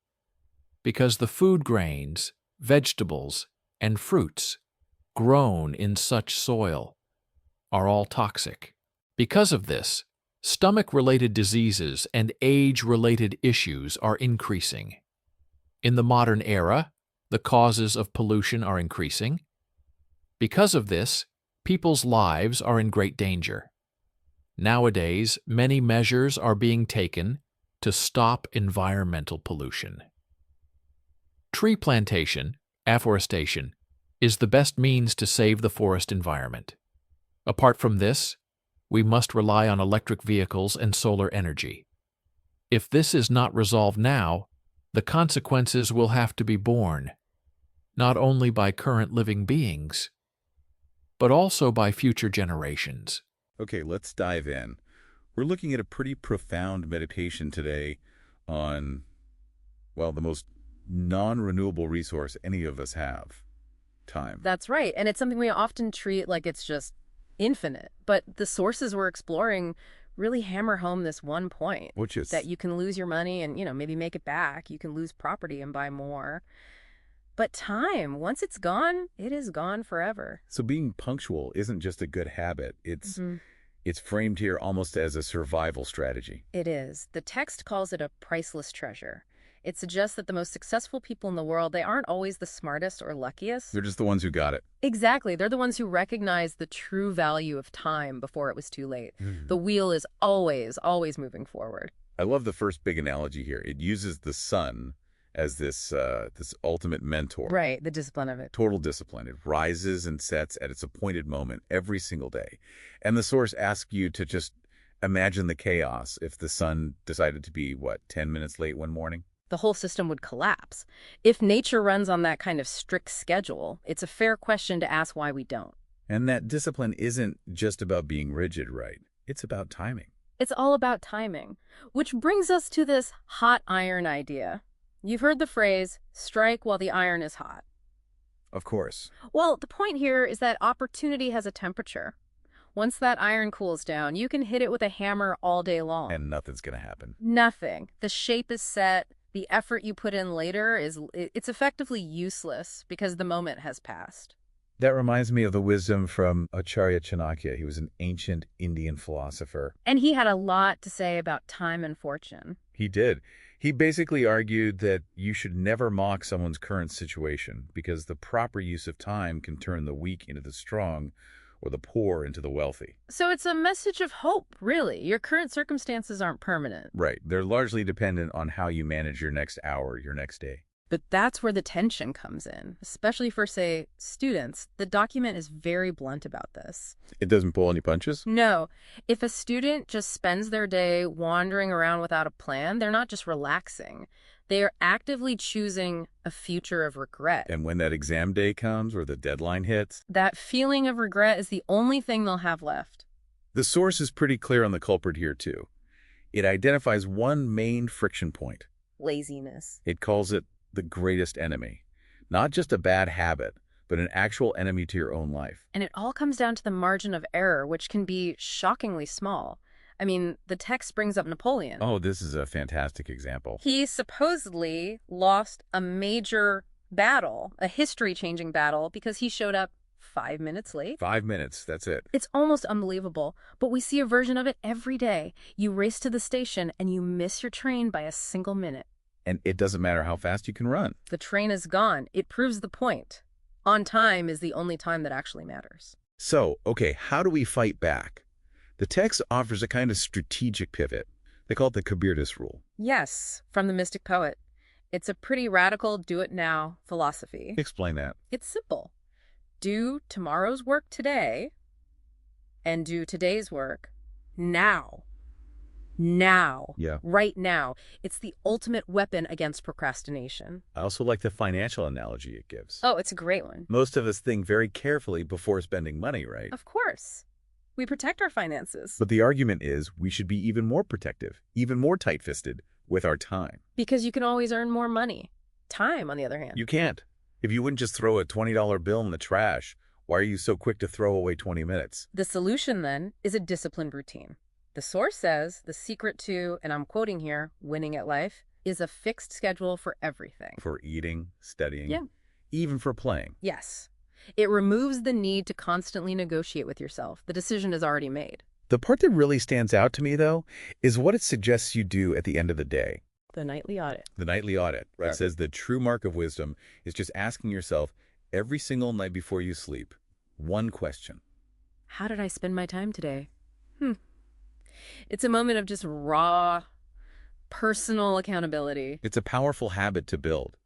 because the food grains, vegetables, and fruits grown in such soil are all toxic. Because of this, stomach-related diseases and age-related issues are increasing. In the modern era, the causes of pollution are increasing. Because of this, people's lives are in great danger. Nowadays, many measures are being taken to stop environmental pollution. Tree plantation, afforestation, is the best means to save the forest environment. Apart from this, we must rely on electric vehicles and solar energy. If this is not resolved now, the consequences will have to be borne, not only by current living beings, but also by future generations. Okay, let's dive in. We're looking at a pretty profound meditation today on, well, the most non-renewable resource any of us have, time. That's right. And it's something we often treat like it's just infinite. But the sources we're exploring really hammer home this one point. Which is? That you can lose your money and, maybe make it back. You can lose property and buy more. But time, once it's gone, it is gone forever. So being punctual isn't just a good habit. It's framed here almost as a survival strategy. It is. The text calls it a priceless treasure. It suggests that the most successful people in the world, they aren't always the smartest or luckiest. They're just the ones who got it. Exactly. They're the ones who recognize the true value of time before it was too late. The wheel is always, always moving forward. I love the first big analogy here. It uses the sun as this ultimate mentor. Right, the discipline of it. Total discipline. It rises and sets at its appointed moment every single day. And the source asks you to just imagine the chaos if the sun decided to be, 10 minutes late one morning? The whole system would collapse. If nature runs on that kind of strict schedule, it's a fair question to ask why we don't. And that discipline isn't just about being rigid, right? It's about timing. It's all about timing, which brings us to this hot iron idea. You've heard the phrase, strike while the iron is hot. Of course. Well, the point here is that opportunity has a temperature. Once that iron cools down, you can hit it with a hammer all day long. And nothing's going to happen. Nothing. The shape is set. The effort you put in later it's effectively useless because the moment has passed. That reminds me of the wisdom from Acharya Chanakya. He was an ancient Indian philosopher. And he had a lot to say about time and fortune. He did. He basically argued that you should never mock someone's current situation because the proper use of time can turn the weak into the strong or the poor into the wealthy. So it's a message of hope, really. Your current circumstances aren't permanent. Right. They're largely dependent on how you manage your next hour, your next day. But that's where the tension comes in, especially for, say, students. The document is very blunt about this. It doesn't pull any punches? No. If a student just spends their day wandering around without a plan, they're not just relaxing. They are actively choosing a future of regret. And when that exam day comes or the deadline hits, that feeling of regret is the only thing they'll have left. The source is pretty clear on the culprit here, too. It identifies one main friction point. Laziness. It calls it the greatest enemy. Not just a bad habit, but an actual enemy to your own life. And it all comes down to the margin of error, which can be shockingly small. I mean, the text brings up Napoleon. Oh, this is a fantastic example. He supposedly lost a major battle, a history-changing battle, because he showed up 5 minutes late. 5 minutes, that's it. It's almost unbelievable, but we see a version of it every day. You race to the station and you miss your train by a single minute. And it doesn't matter how fast you can run. The train is gone. It proves the point. On time is the only time that actually matters. So, okay, how do we fight back? The text offers a kind of strategic pivot. They call it the Curated rule. Yes, from the mystic poet. It's a pretty radical do-it-now philosophy. Explain that. It's simple. Do tomorrow's work today and do today's work now. Now. Yeah. Right now. It's the ultimate weapon against procrastination. I also like the financial analogy it gives. Oh, it's a great one. Most of us think very carefully before spending money, right? Of course. We protect our finances. But the argument is we should be even more protective, even more tight-fisted with our time. Because you can always earn more money. Time, on the other hand. You can't. If you wouldn't just throw a $20 bill in the trash, why are you so quick to throw away 20 minutes? The solution, then, is a disciplined routine. The source says the secret to, and I'm quoting here, winning at life, is a fixed schedule for everything. For eating, studying, yeah, even for playing. Yes. It removes the need to constantly negotiate with yourself. The decision is already made. The part that really stands out to me, though, is what it suggests you do at the end of the day. The nightly audit. The nightly audit. Right. It says the true mark of wisdom is just asking yourself every single night before you sleep, one question. How did I spend my time today? It's a moment of just raw, personal accountability. It's a powerful habit to build.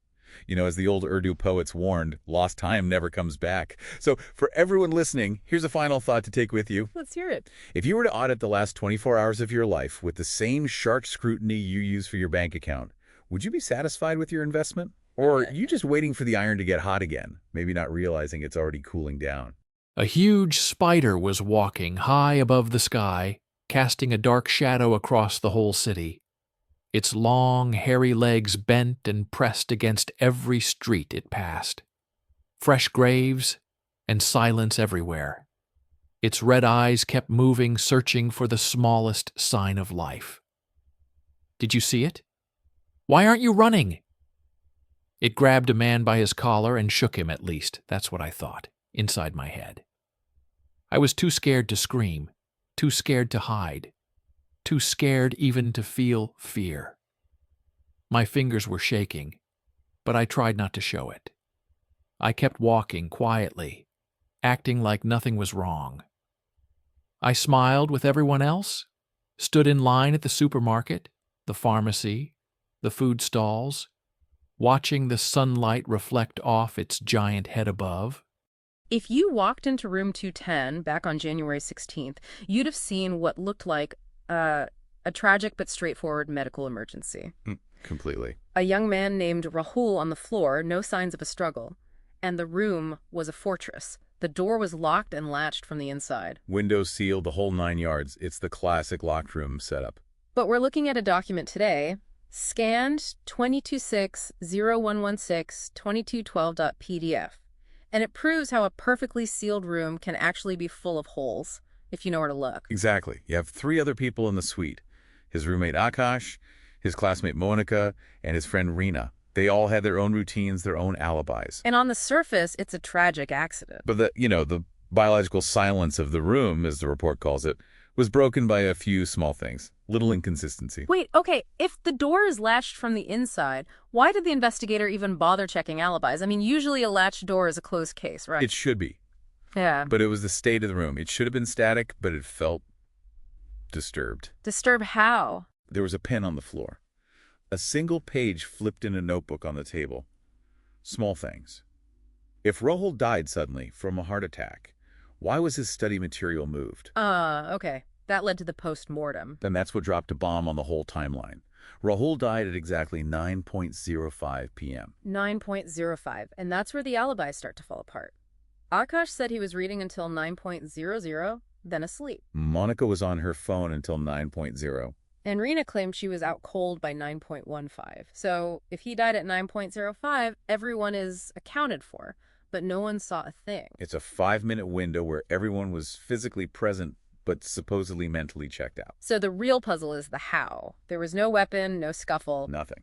You know, as the old Urdu poets warned, lost time never comes back. So for everyone listening, here's a final thought to take with you. Let's hear it. If you were to audit the last 24 hours of your life with the same sharp scrutiny you use for your bank account, would you be satisfied with your investment? Or are you just waiting for the iron to get hot again, maybe not realizing it's already cooling down? A huge spider was walking high above the sky, casting a dark shadow across the whole city. its long, hairy legs bent and pressed against every street it passed. Fresh graves and silence everywhere. Its red eyes kept moving, searching for the smallest sign of life. Did you see it? Why aren't you running? It grabbed a man by his collar and shook him, at least. That's what I thought, inside my head. I was too scared to scream, too scared to hide, too scared even to feel fear. My fingers were shaking, but I tried not to show it. I kept walking quietly, acting like nothing was wrong. I smiled with everyone else, stood in line at the supermarket, the pharmacy, the food stalls, watching the sunlight reflect off its giant head above. If you walked into room 210 back on January 16th, you'd have seen what looked like a tragic but straightforward medical emergency. Completely. A young man named Rahul on the floor, no signs of a struggle. And the room was a fortress. The door was locked and latched from the inside. Windows sealed, the whole 9 yards. It's the classic locked room setup. But we're looking at a document today, scanned 226-0116-2212.pdf. And it proves how a perfectly sealed room can actually be full of holes, if you know where to look. Exactly. You have 3 other people in the suite. His roommate Akash, his classmate Monica, and his friend Reena. They all had their own routines, their own alibis. And on the surface, it's a tragic accident. But the biological silence of the room, as the report calls it, was broken by a few small things. Little inconsistency. Wait, okay, if the door is latched from the inside, why did the investigator even bother checking alibis? I mean, usually a latched door is a closed case, right? It should be. Yeah. But it was the state of the room. It should have been static, but it felt disturbed. Disturb how? There was a pen on the floor. A single page flipped in a notebook on the table. Small things. If Rahul died suddenly from a heart attack, why was his study material moved? Okay. That led to the post-mortem. Then that's what dropped a bomb on the whole timeline. Rahul died at exactly 9:05 p.m. 9:05, and that's where the alibis start to fall apart. Akash said he was reading until 9:00, then asleep. Monica was on her phone until 9:00. And Reena claimed she was out cold by 9:15. So if he died at 9:05, everyone is accounted for, but no one saw a thing. It's a 5-minute window where everyone was physically present but supposedly mentally checked out. So the real puzzle is the how. There was no weapon, no scuffle. Nothing.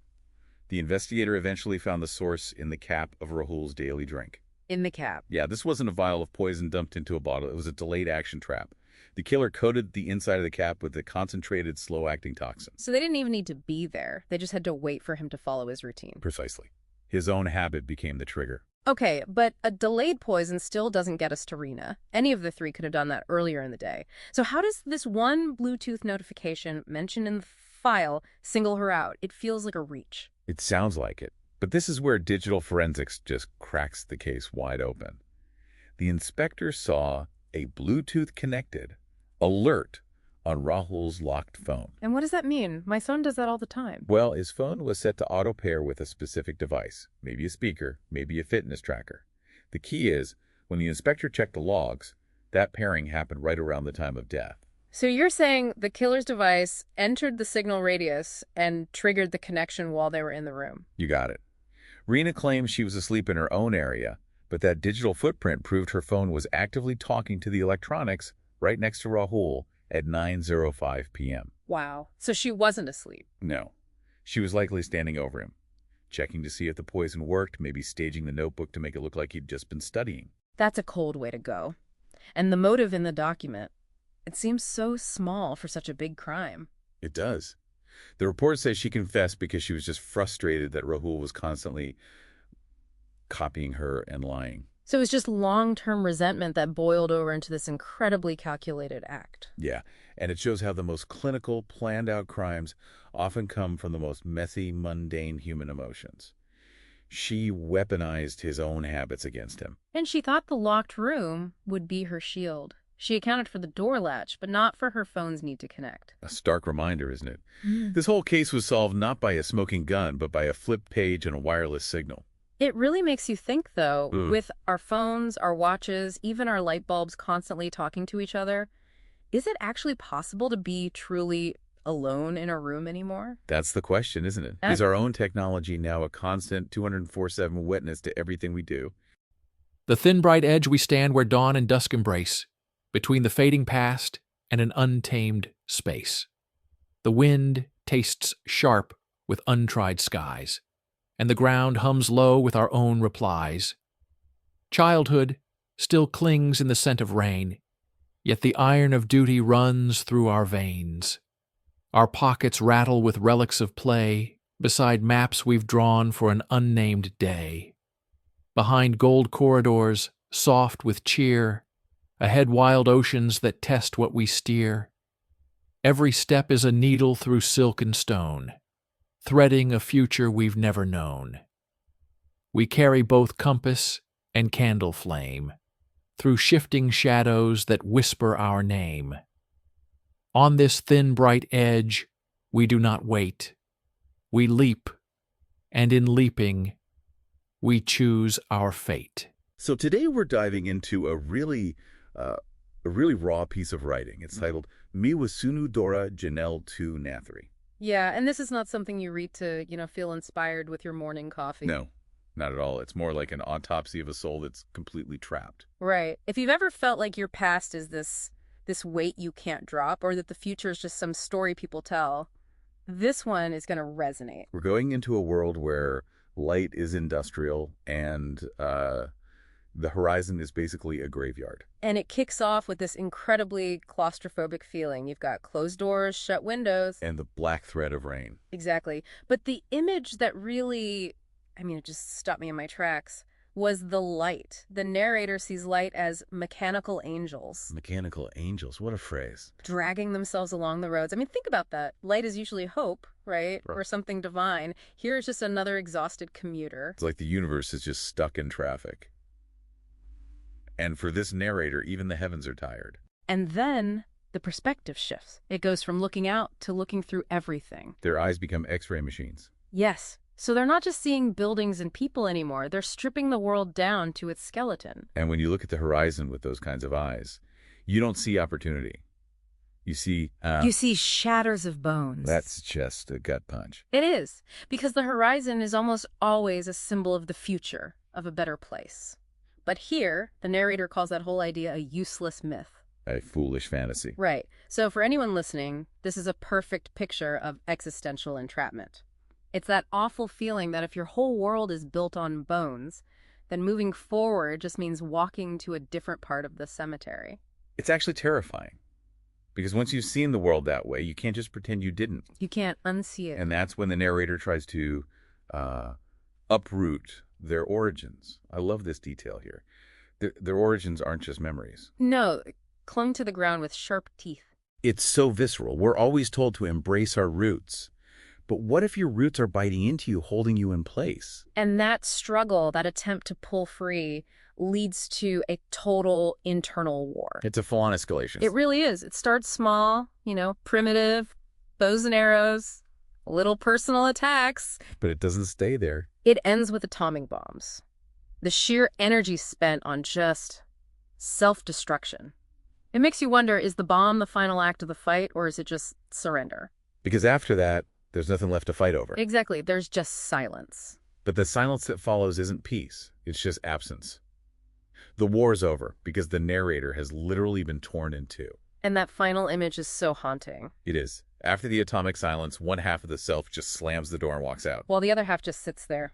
The investigator eventually found the source in the cap of Rahul's daily drink. In the cap. Yeah, this wasn't a vial of poison dumped into a bottle. It was a delayed action trap. The killer coated the inside of the cap with a concentrated, slow-acting toxin. So they didn't even need to be there. They just had to wait for him to follow his routine. Precisely. His own habit became the trigger. Okay, but a delayed poison still doesn't get us to Reena. Any of the 3 could have done that earlier in the day. So how does this one Bluetooth notification mentioned in the file single her out? It feels like a reach. It sounds like it. But this is where digital forensics just cracks the case wide open. The inspector saw a Bluetooth-connected alert on Rahul's locked phone. And what does that mean? My son does that all the time. Well, his phone was set to auto-pair with a specific device, maybe a speaker, maybe a fitness tracker. The key is, when the inspector checked the logs, that pairing happened right around the time of death. So you're saying the killer's device entered the signal radius and triggered the connection while they were in the room? You got it. Reena claims she was asleep in her own area, but that digital footprint proved her phone was actively talking to the electronics right next to Rahul at 9:05 p.m. Wow. So she wasn't asleep? No. She was likely standing over him, checking to see if the poison worked, maybe staging the notebook to make it look like he'd just been studying. That's a cold way to go. And the motive in the document, it seems so small for such a big crime. It does. The report says she confessed because she was just frustrated that Rahul was constantly copying her and lying. So it was just long-term resentment that boiled over into this incredibly calculated act. Yeah, and it shows how the most clinical, planned-out crimes often come from the most messy, mundane human emotions. She weaponized his own habits against him. And she thought the locked room would be her shield. She accounted for the door latch, but not for her phone's need to connect. A stark reminder, isn't it? This whole case was solved not by a smoking gun, but by a flipped page and a wireless signal. It really makes you think, though, with our phones, our watches, even our light bulbs constantly talking to each other, is it actually possible to be truly alone in a room anymore? That's the question, isn't it? Is our own technology now a constant 204/7 witness to everything we do? The thin bright edge we stand where dawn and dusk embrace, between the fading past and an untamed space. The wind tastes sharp with untried skies, and the ground hums low with our own replies. Childhood still clings in the scent of rain, yet the iron of duty runs through our veins. Our pockets rattle with relics of play, beside maps we've drawn for an unnamed day. Behind gold corridors, soft with cheer, ahead wild oceans that test what we steer. Every step is a needle through silk and stone, threading a future we've never known. We carry both compass and candle flame, through shifting shadows that whisper our name. On this thin bright edge, we do not wait. We leap, and in leaping, we choose our fate. So today we're diving into a really raw piece of writing. It's titled Miwa Sunu Dora Janelle Tu Nathri. Yeah, and this is not something you read to, feel inspired with your morning coffee. No, not at all. It's more like an autopsy of a soul that's completely trapped. Right. If you've ever felt like your past is this weight you can't drop, or that the future is just some story people tell, this one is going to resonate. We're going into a world where light is industrial and the horizon is basically a graveyard. And it kicks off with this incredibly claustrophobic feeling. You've got closed doors, shut windows. And the black thread of rain. Exactly. But the image that really, it just stopped me in my tracks, was the light. The narrator sees light as mechanical angels. Mechanical angels, what a phrase. Dragging themselves along the roads. Think about that. Light is usually hope, right? Or something divine. Here is just another exhausted commuter. It's like the universe is just stuck in traffic. And for this narrator, even the heavens are tired. And then the perspective shifts. It goes from looking out to looking through everything. Their eyes become X-ray machines. Yes. So they're not just seeing buildings and people anymore. They're stripping the world down to its skeleton. And when you look at the horizon with those kinds of eyes, you don't see opportunity. You see... you see shatters of bones. That's just a gut punch. It is. Because the horizon is almost always a symbol of the future, of a better place. But here, the narrator calls that whole idea a useless myth. A foolish fantasy. Right. So for anyone listening, this is a perfect picture of existential entrapment. It's that awful feeling that if your whole world is built on bones, then moving forward just means walking to a different part of the cemetery. It's actually terrifying. Because once you've seen the world that way, you can't just pretend you didn't. You can't unsee it. And that's when the narrator tries to uproot their origins. I love this detail here. Their origins aren't just memories. No, clung to the ground with sharp teeth. It's so visceral. We're always told to embrace our roots. But what if your roots are biting into you, holding you in place? And that struggle, that attempt to pull free, leads to a total internal war. It's a full-on escalation. It really is. It starts small, primitive, bows and arrows, little personal attacks. But it doesn't stay there. It ends with atomic bombs. The sheer energy spent on just self-destruction. It makes you wonder, is the bomb the final act of the fight, or is it just surrender? Because after that, there's nothing left to fight over. Exactly. There's just silence. But the silence that follows isn't peace. It's just absence. The war's over because the narrator has literally been torn in two. And that final image is so haunting. It is. After the atomic silence, one half of the self just slams the door and walks out. While the other half just sits there,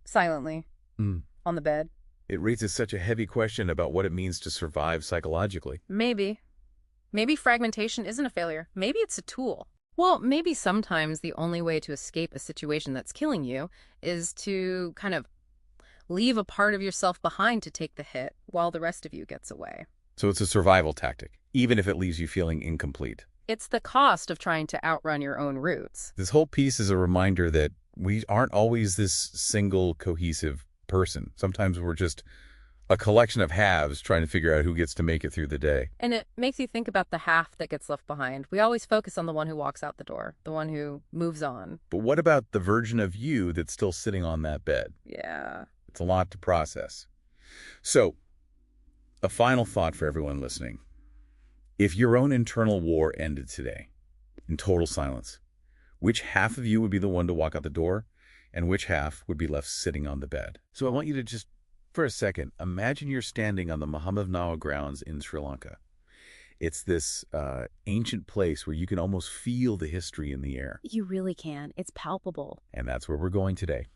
silently, on the bed. It raises such a heavy question about what it means to survive psychologically. Maybe. Maybe fragmentation isn't a failure. Maybe it's a tool. Well, maybe sometimes the only way to escape a situation that's killing you is to kind of leave a part of yourself behind to take the hit while the rest of you gets away. So it's a survival tactic, even if it leaves you feeling incomplete. It's the cost of trying to outrun your own roots. This whole piece is a reminder that we aren't always this single cohesive person. Sometimes we're just a collection of halves trying to figure out who gets to make it through the day. And it makes you think about the half that gets left behind. We always focus on the one who walks out the door, the one who moves on. But what about the version of you that's still sitting on that bed? Yeah. It's a lot to process. So, a final thought for everyone listening. If your own internal war ended today, in total silence. Which half of you would be the one to walk out the door, and which half would be left sitting on the bed? So I want you to just, for a second, imagine you're standing on the Muhammad grounds in Sri Lanka. It's this ancient place where you can almost feel the history in the air. You really can. It's palpable. And that's where we're going today.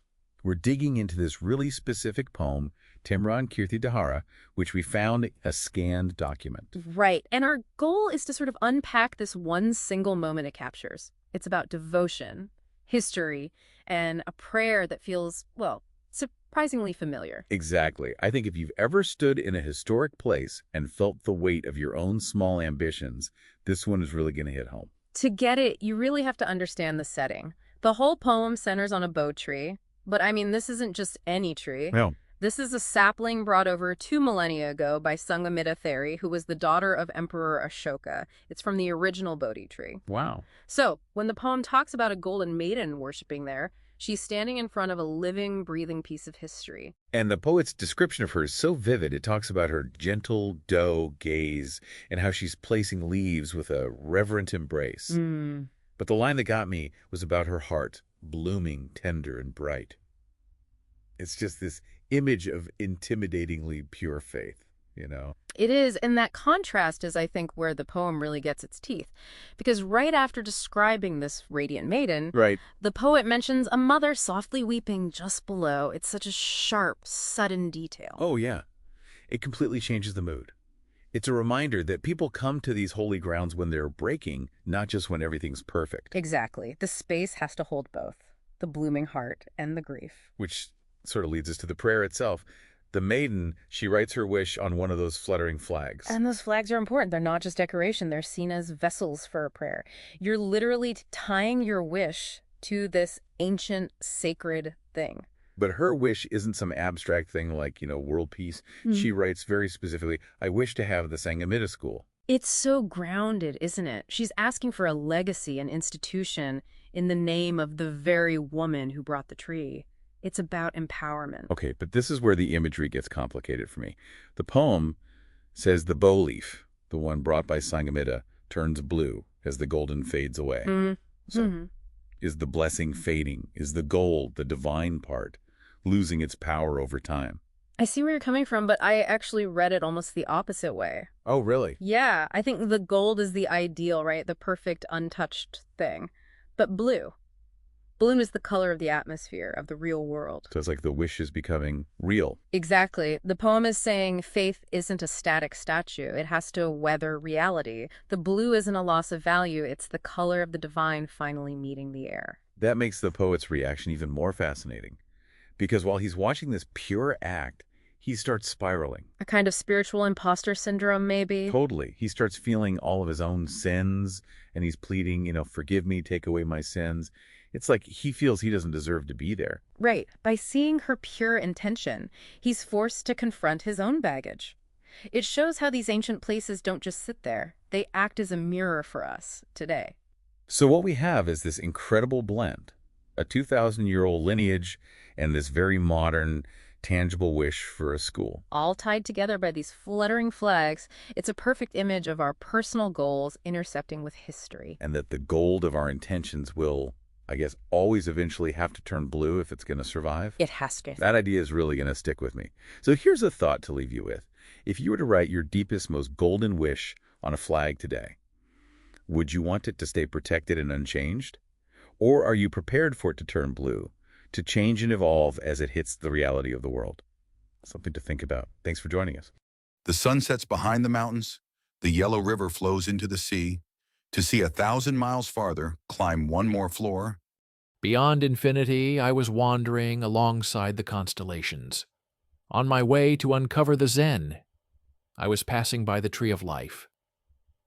We're digging into this really specific poem, Timran Kirti Dahara, which we found a scanned document. Right. And our goal is to sort of unpack this one single moment it captures. It's about devotion, history, and a prayer that feels, well, surprisingly familiar. Exactly. I think if you've ever stood in a historic place and felt the weight of your own small ambitions, this one is really going to hit home. To get it, you really have to understand the setting. The whole poem centers on a bo tree, but I mean, this isn't just any tree. No. This is a sapling brought over 2 millennia ago by Sanghamitta Theri, who was the daughter of Emperor Ashoka. It's from the original Bodhi tree. Wow. So, when the poem talks about a golden maiden worshipping there, she's standing in front of a living, breathing piece of history. And the poet's description of her is so vivid. It talks about her gentle doe gaze and how she's placing leaves with a reverent embrace. But the line that got me was about her heart, blooming, tender, and bright. It's just this image of intimidatingly pure faith, you know? It is, and that contrast is, I think, where the poem really gets its teeth. Because right after describing this radiant maiden, Right. the poet mentions a mother softly weeping just below. It's such a sharp, sudden detail. Oh, yeah. It completely changes the mood. It's a reminder that people come to these holy grounds when they're breaking, not just when everything's perfect. Exactly. The space has to hold both, the blooming heart and the grief. Which sort of leads us to the prayer itself. The maiden, she writes her wish on one of those fluttering flags. And those flags are important. They're not just decoration. They're seen as vessels for a prayer. You're literally tying your wish to this ancient, sacred thing. But her wish isn't some abstract thing like, world peace. She writes very specifically, I wish to have the Sanghamitta school. It's so grounded, isn't it? She's asking for a legacy, an institution, in the name of the very woman who brought the tree. It's about empowerment. Okay, but this is where the imagery gets complicated for me. The poem says the bow leaf, the one brought by Sanghamitta, turns blue as the golden fades away. So is the blessing fading? Is the gold, the divine part, losing its power over time? I see where you're coming from, but I actually read it almost the opposite way. Oh, really? Yeah, I think the gold is the ideal, right? The perfect, untouched thing. But blue. Blue is the color of the atmosphere, of the real world. So it's like the wish is becoming real. Exactly. The poem is saying faith isn't a static statue. It has to weather reality. The blue isn't a loss of value. It's the color of the divine finally meeting the air. That makes the poet's reaction even more fascinating. Because while he's watching this pure act, he starts spiraling. A kind of spiritual imposter syndrome, maybe? Totally. He starts feeling all of his own sins, and he's pleading, forgive me, take away my sins. It's like he feels he doesn't deserve to be there. Right. By seeing her pure intention, he's forced to confront his own baggage. It shows how these ancient places don't just sit there. They act as a mirror for us today. So what we have is this incredible blend, a 2,000-year-old lineage and this very modern, tangible wish for a school. All tied together by these fluttering flags, it's a perfect image of our personal goals intersecting with history. And that the gold of our intentions will, I guess, always eventually have to turn blue if it's going to survive. It has to. That idea is really going to stick with me. So here's a thought to leave you with. If you were to write your deepest, most golden wish on a flag today, would you want it to stay protected and unchanged? Or are you prepared for it to turn blue, to change and evolve as it hits the reality of the world? Something to think about. Thanks for joining us. The sun sets behind the mountains, the yellow river flows into the sea. To see 1,000 miles farther, climb one more floor. Beyond infinity, I was wandering alongside the constellations. On my way to uncover the Zen, I was passing by the Tree of Life.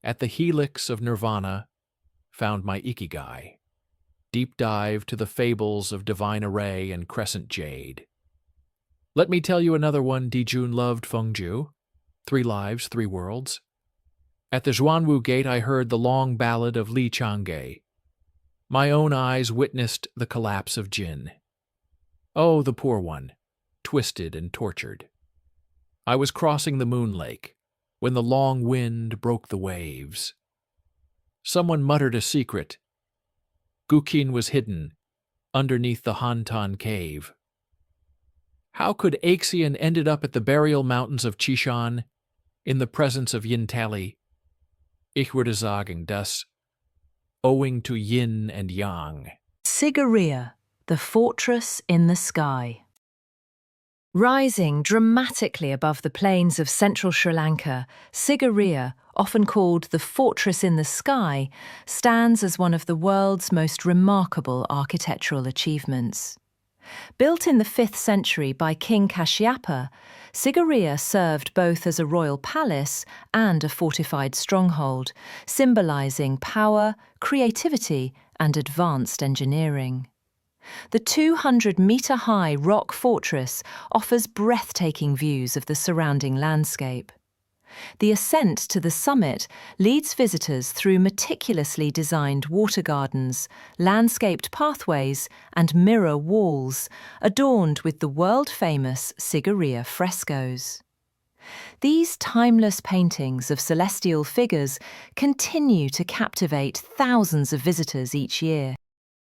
At the helix of nirvana, found my ikigai. Deep dive to the fables of divine array and crescent jade. Let me tell you another one Dijun loved Fengju. 3 lives, 3 worlds. At the Zhuanwu Gate I heard the long ballad of Li Chang'e. My own eyes witnessed the collapse of Jin. Oh, the poor one, twisted and tortured. I was crossing the moon lake when the long wind broke the waves. Someone muttered a secret. Gukin was hidden underneath the Hantan cave. How could Axion ended up at the burial mountains of Chishan in the presence of Yintali? Ich würde sagen, das owing to yin and yang. Sigiriya, the fortress in the sky. Rising dramatically above the plains of central Sri Lanka, Sigiriya, often called the fortress in the sky, stands as one of the world's most remarkable architectural achievements. Built in the 5th century by King Kashyapa, Sigiriya served both as a royal palace and a fortified stronghold, symbolizing power, creativity, and advanced engineering. The 200-meter-high rock fortress offers breathtaking views of the surrounding landscape. The ascent to the summit leads visitors through meticulously designed water gardens, landscaped pathways, and mirror walls, adorned with the world-famous Sigiriya frescoes. These timeless paintings of celestial figures continue to captivate thousands of visitors each year.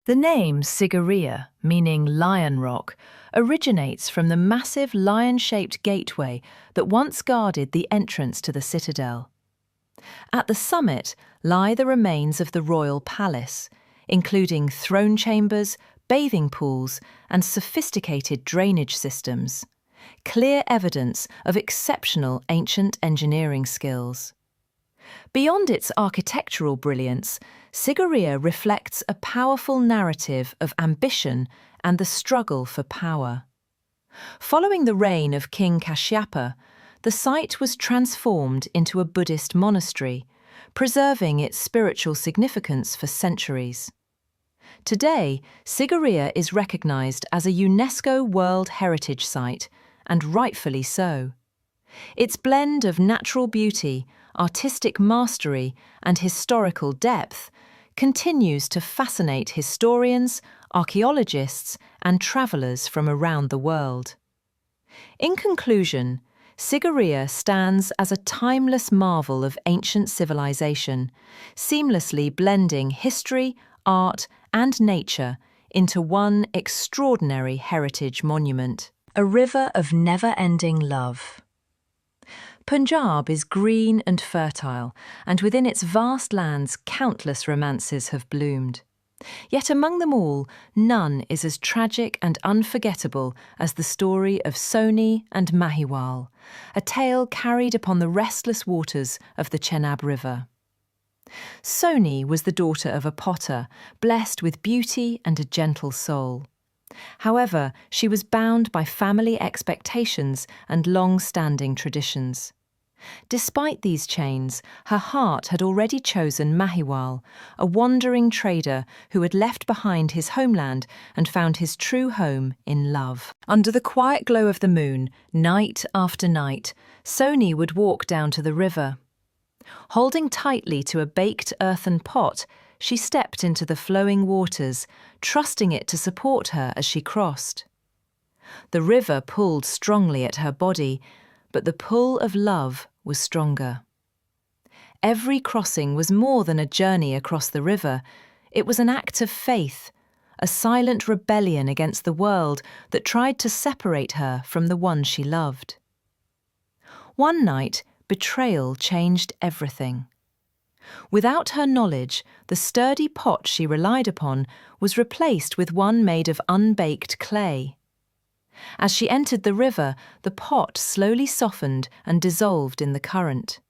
The name Sigiriya, meaning Lion Rock, originates from the massive lion-shaped gateway that once guarded the entrance to the citadel. At the summit lie the remains of the royal palace, including throne chambers, bathing pools, and sophisticated drainage systems, clear evidence of exceptional ancient engineering skills. Beyond its architectural brilliance, Sigiriya reflects a powerful narrative of ambition and the struggle for power. Following the reign of King Kashyapa, the site was transformed into a Buddhist monastery, preserving its spiritual significance for centuries. Today, Sigiriya is recognized as a UNESCO World Heritage Site, and rightfully so. Its blend of natural beauty, artistic mastery, and historical depth continues to fascinate historians, archaeologists, and travellers from around the world. In conclusion, Sigiriya stands as a timeless marvel of ancient civilization, seamlessly blending history, art, and nature into one extraordinary heritage monument. A river of never-ending love. Punjab is green and fertile, and within its vast lands countless romances have bloomed. Yet among them all, none is as tragic and unforgettable as the story of Soni and Mahiwal, a tale carried upon the restless waters of the Chenab River. Soni was the daughter of a potter, blessed with beauty and a gentle soul. However, she was bound by family expectations and long-standing traditions. Despite these chains, her heart had already chosen Mahiwal, a wandering trader who had left behind his homeland and found his true home in love. Under the quiet glow of the moon, night after night, Soni would walk down to the river. Holding tightly to a baked earthen pot, she stepped into the flowing waters, trusting it to support her as she crossed. The river pulled strongly at her body, but the pull of love was stronger. Every crossing was more than a journey across the river. It was an act of faith, a silent rebellion against the world that tried to separate her from the one she loved. One night, betrayal changed everything. Without her knowledge, the sturdy pot she relied upon was replaced with one made of unbaked clay. As she entered the river, the pot slowly softened and dissolved in the current.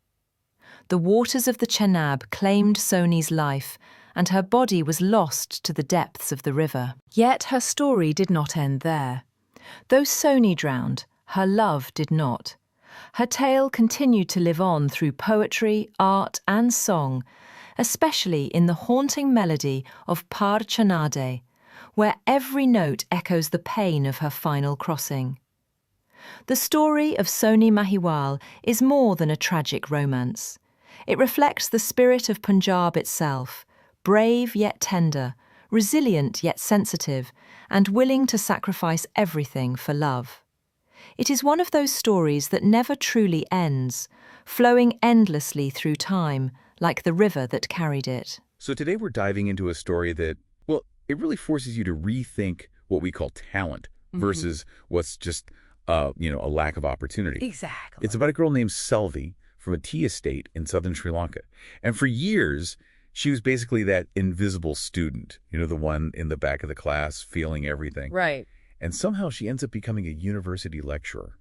The waters of the Chenab claimed Soni's life, and her body was lost to the depths of the river. Yet her story did not end there. Though Soni drowned, her love did not. Her tale continued to live on through poetry, art, and song, especially in the haunting melody of Par Chanade, where every note echoes the pain of her final crossing. The story of Soni Mahiwal is more than a tragic romance. It reflects the spirit of Punjab itself, brave yet tender, resilient yet sensitive, and willing to sacrifice everything for love. It is one of those stories that never truly ends, flowing endlessly through time, like the river that carried it. So today we're diving into a story that, well, it really forces you to rethink what we call talent versus what's just, a lack of opportunity. Exactly. It's about a girl named Selvi from a tea estate in southern Sri Lanka. And for years, she was basically that invisible student, the one in the back of the class feeling everything. Right. And somehow she ends up becoming a university lecturer.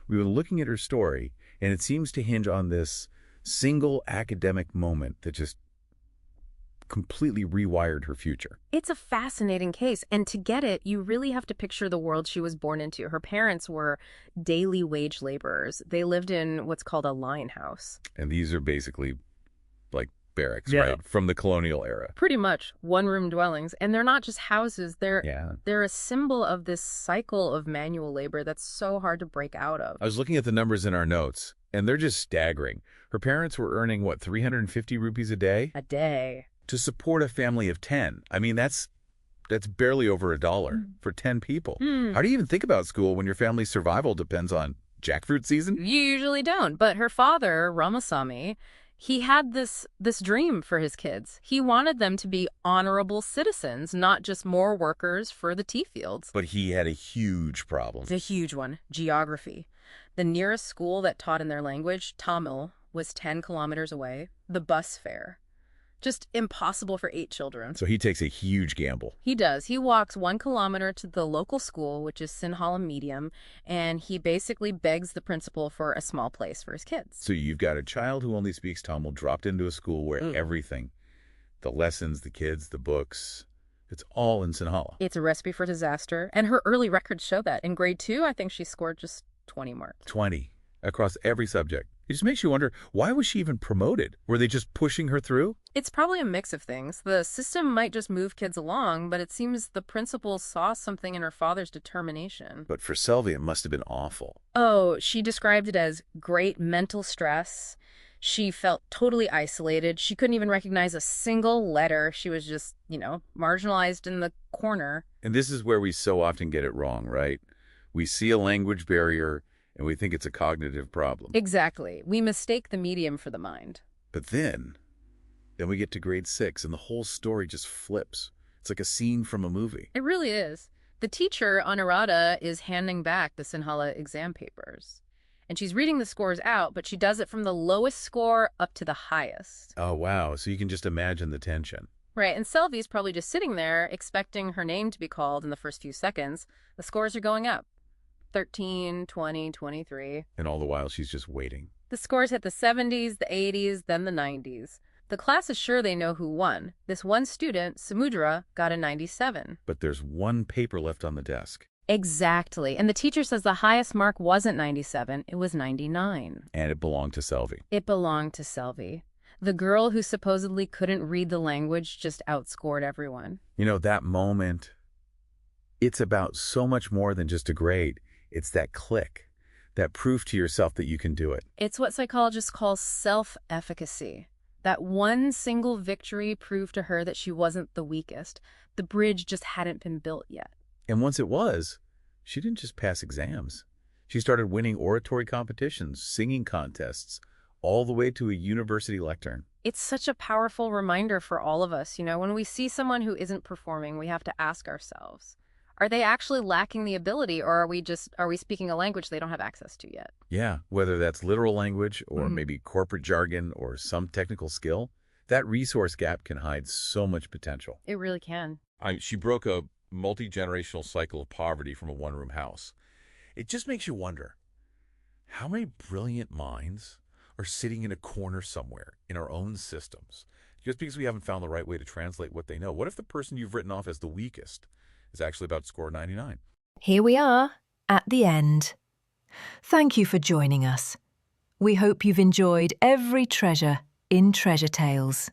We were looking at her story, and it seems to hinge on this single academic moment that just completely rewired her future. It's a fascinating case, and to get it, you really have to picture the world she was born into. Her parents were daily wage laborers. They lived in what's called a line house. And these are basically like barracks, Yeah. right? From the colonial era. Pretty much one-room dwellings, and they're not just houses. They're a symbol of this cycle of manual labor that's so hard to break out of. I was looking at the numbers in our notes, and they're just staggering. Her parents were earning, 350 rupees a day? A day. To support a family of 10. I mean, that's barely over $1 for 10 people. How do you even think about school when your family's survival depends on jackfruit season? You usually don't, but her father, Ramasamy, he had this dream for his kids. He wanted them to be honorable citizens, not just more workers for the tea fields. But he had a huge problem. It's a huge one, geography. The nearest school that taught in their language, Tamil, was 10 kilometers away. The bus fare. Just impossible for 8 children. So he takes a huge gamble. He does. He walks 1 kilometer to the local school, which is Sinhala Medium, and he basically begs the principal for a small place for his kids. So you've got a child who only speaks Tamil dropped into a school where everything, the lessons, the kids, the books, it's all in Sinhala. It's a recipe for disaster, and her early records show that. In grade 2, I think she scored just 20 marks. 20 across every subject. It just makes you wonder, why was she even promoted? Were they just pushing her through? It's probably a mix of things. The system might just move kids along, but it seems the principal saw something in her father's determination. But for Selvi, it must have been awful. Oh, she described it as great mental stress. She felt totally isolated. She couldn't even recognize a single letter. She was just, marginalized in the corner. And this is where we so often get it wrong, right? We see a language barrier and we think it's a cognitive problem. Exactly. We mistake the medium for the mind. But then we get to grade 6 and the whole story just flips. It's like a scene from a movie. It really is. The teacher, Anuradha, is handing back the Sinhala exam papers. And she's reading the scores out, but she does it from the lowest score up to the highest. Oh, wow. So you can just imagine the tension. Right, and Selvi's probably just sitting there expecting her name to be called in the first few seconds. The scores are going up. 13, 20, 23. And all the while, she's just waiting. The scores hit the 70s, the 80s, then the 90s. The class is sure they know who won. This one student, Samudra, got a 97. But there's one paper left on the desk. Exactly. And the teacher says the highest mark wasn't 97, it was 99. And it belonged to Selvi. It belonged to Selvi. The girl who supposedly couldn't read the language just outscored everyone. That moment, it's about so much more than just a grade. It's that click, that proof to yourself that you can do it. It's what psychologists call self-efficacy. That one single victory proved to her that she wasn't the weakest. The bridge just hadn't been built yet. And once it was, she didn't just pass exams. She started winning oratory competitions, singing contests, all the way to a university lectern. It's such a powerful reminder for all of us. When we see someone who isn't performing, we have to ask ourselves, are they actually lacking the ability, or are we speaking a language they don't have access to yet? Yeah, whether that's literal language or maybe corporate jargon or some technical skill, that resource gap can hide so much potential. It really can. She broke a multi-generational cycle of poverty from a one-room house. It just makes you wonder, how many brilliant minds are sitting in a corner somewhere in our own systems just because we haven't found the right way to translate what they know? What if the person you've written off as the weakest is actually about to score 99? Here we are, at the end. Thank you for joining us. We hope you've enjoyed every treasure in Treasure Tales.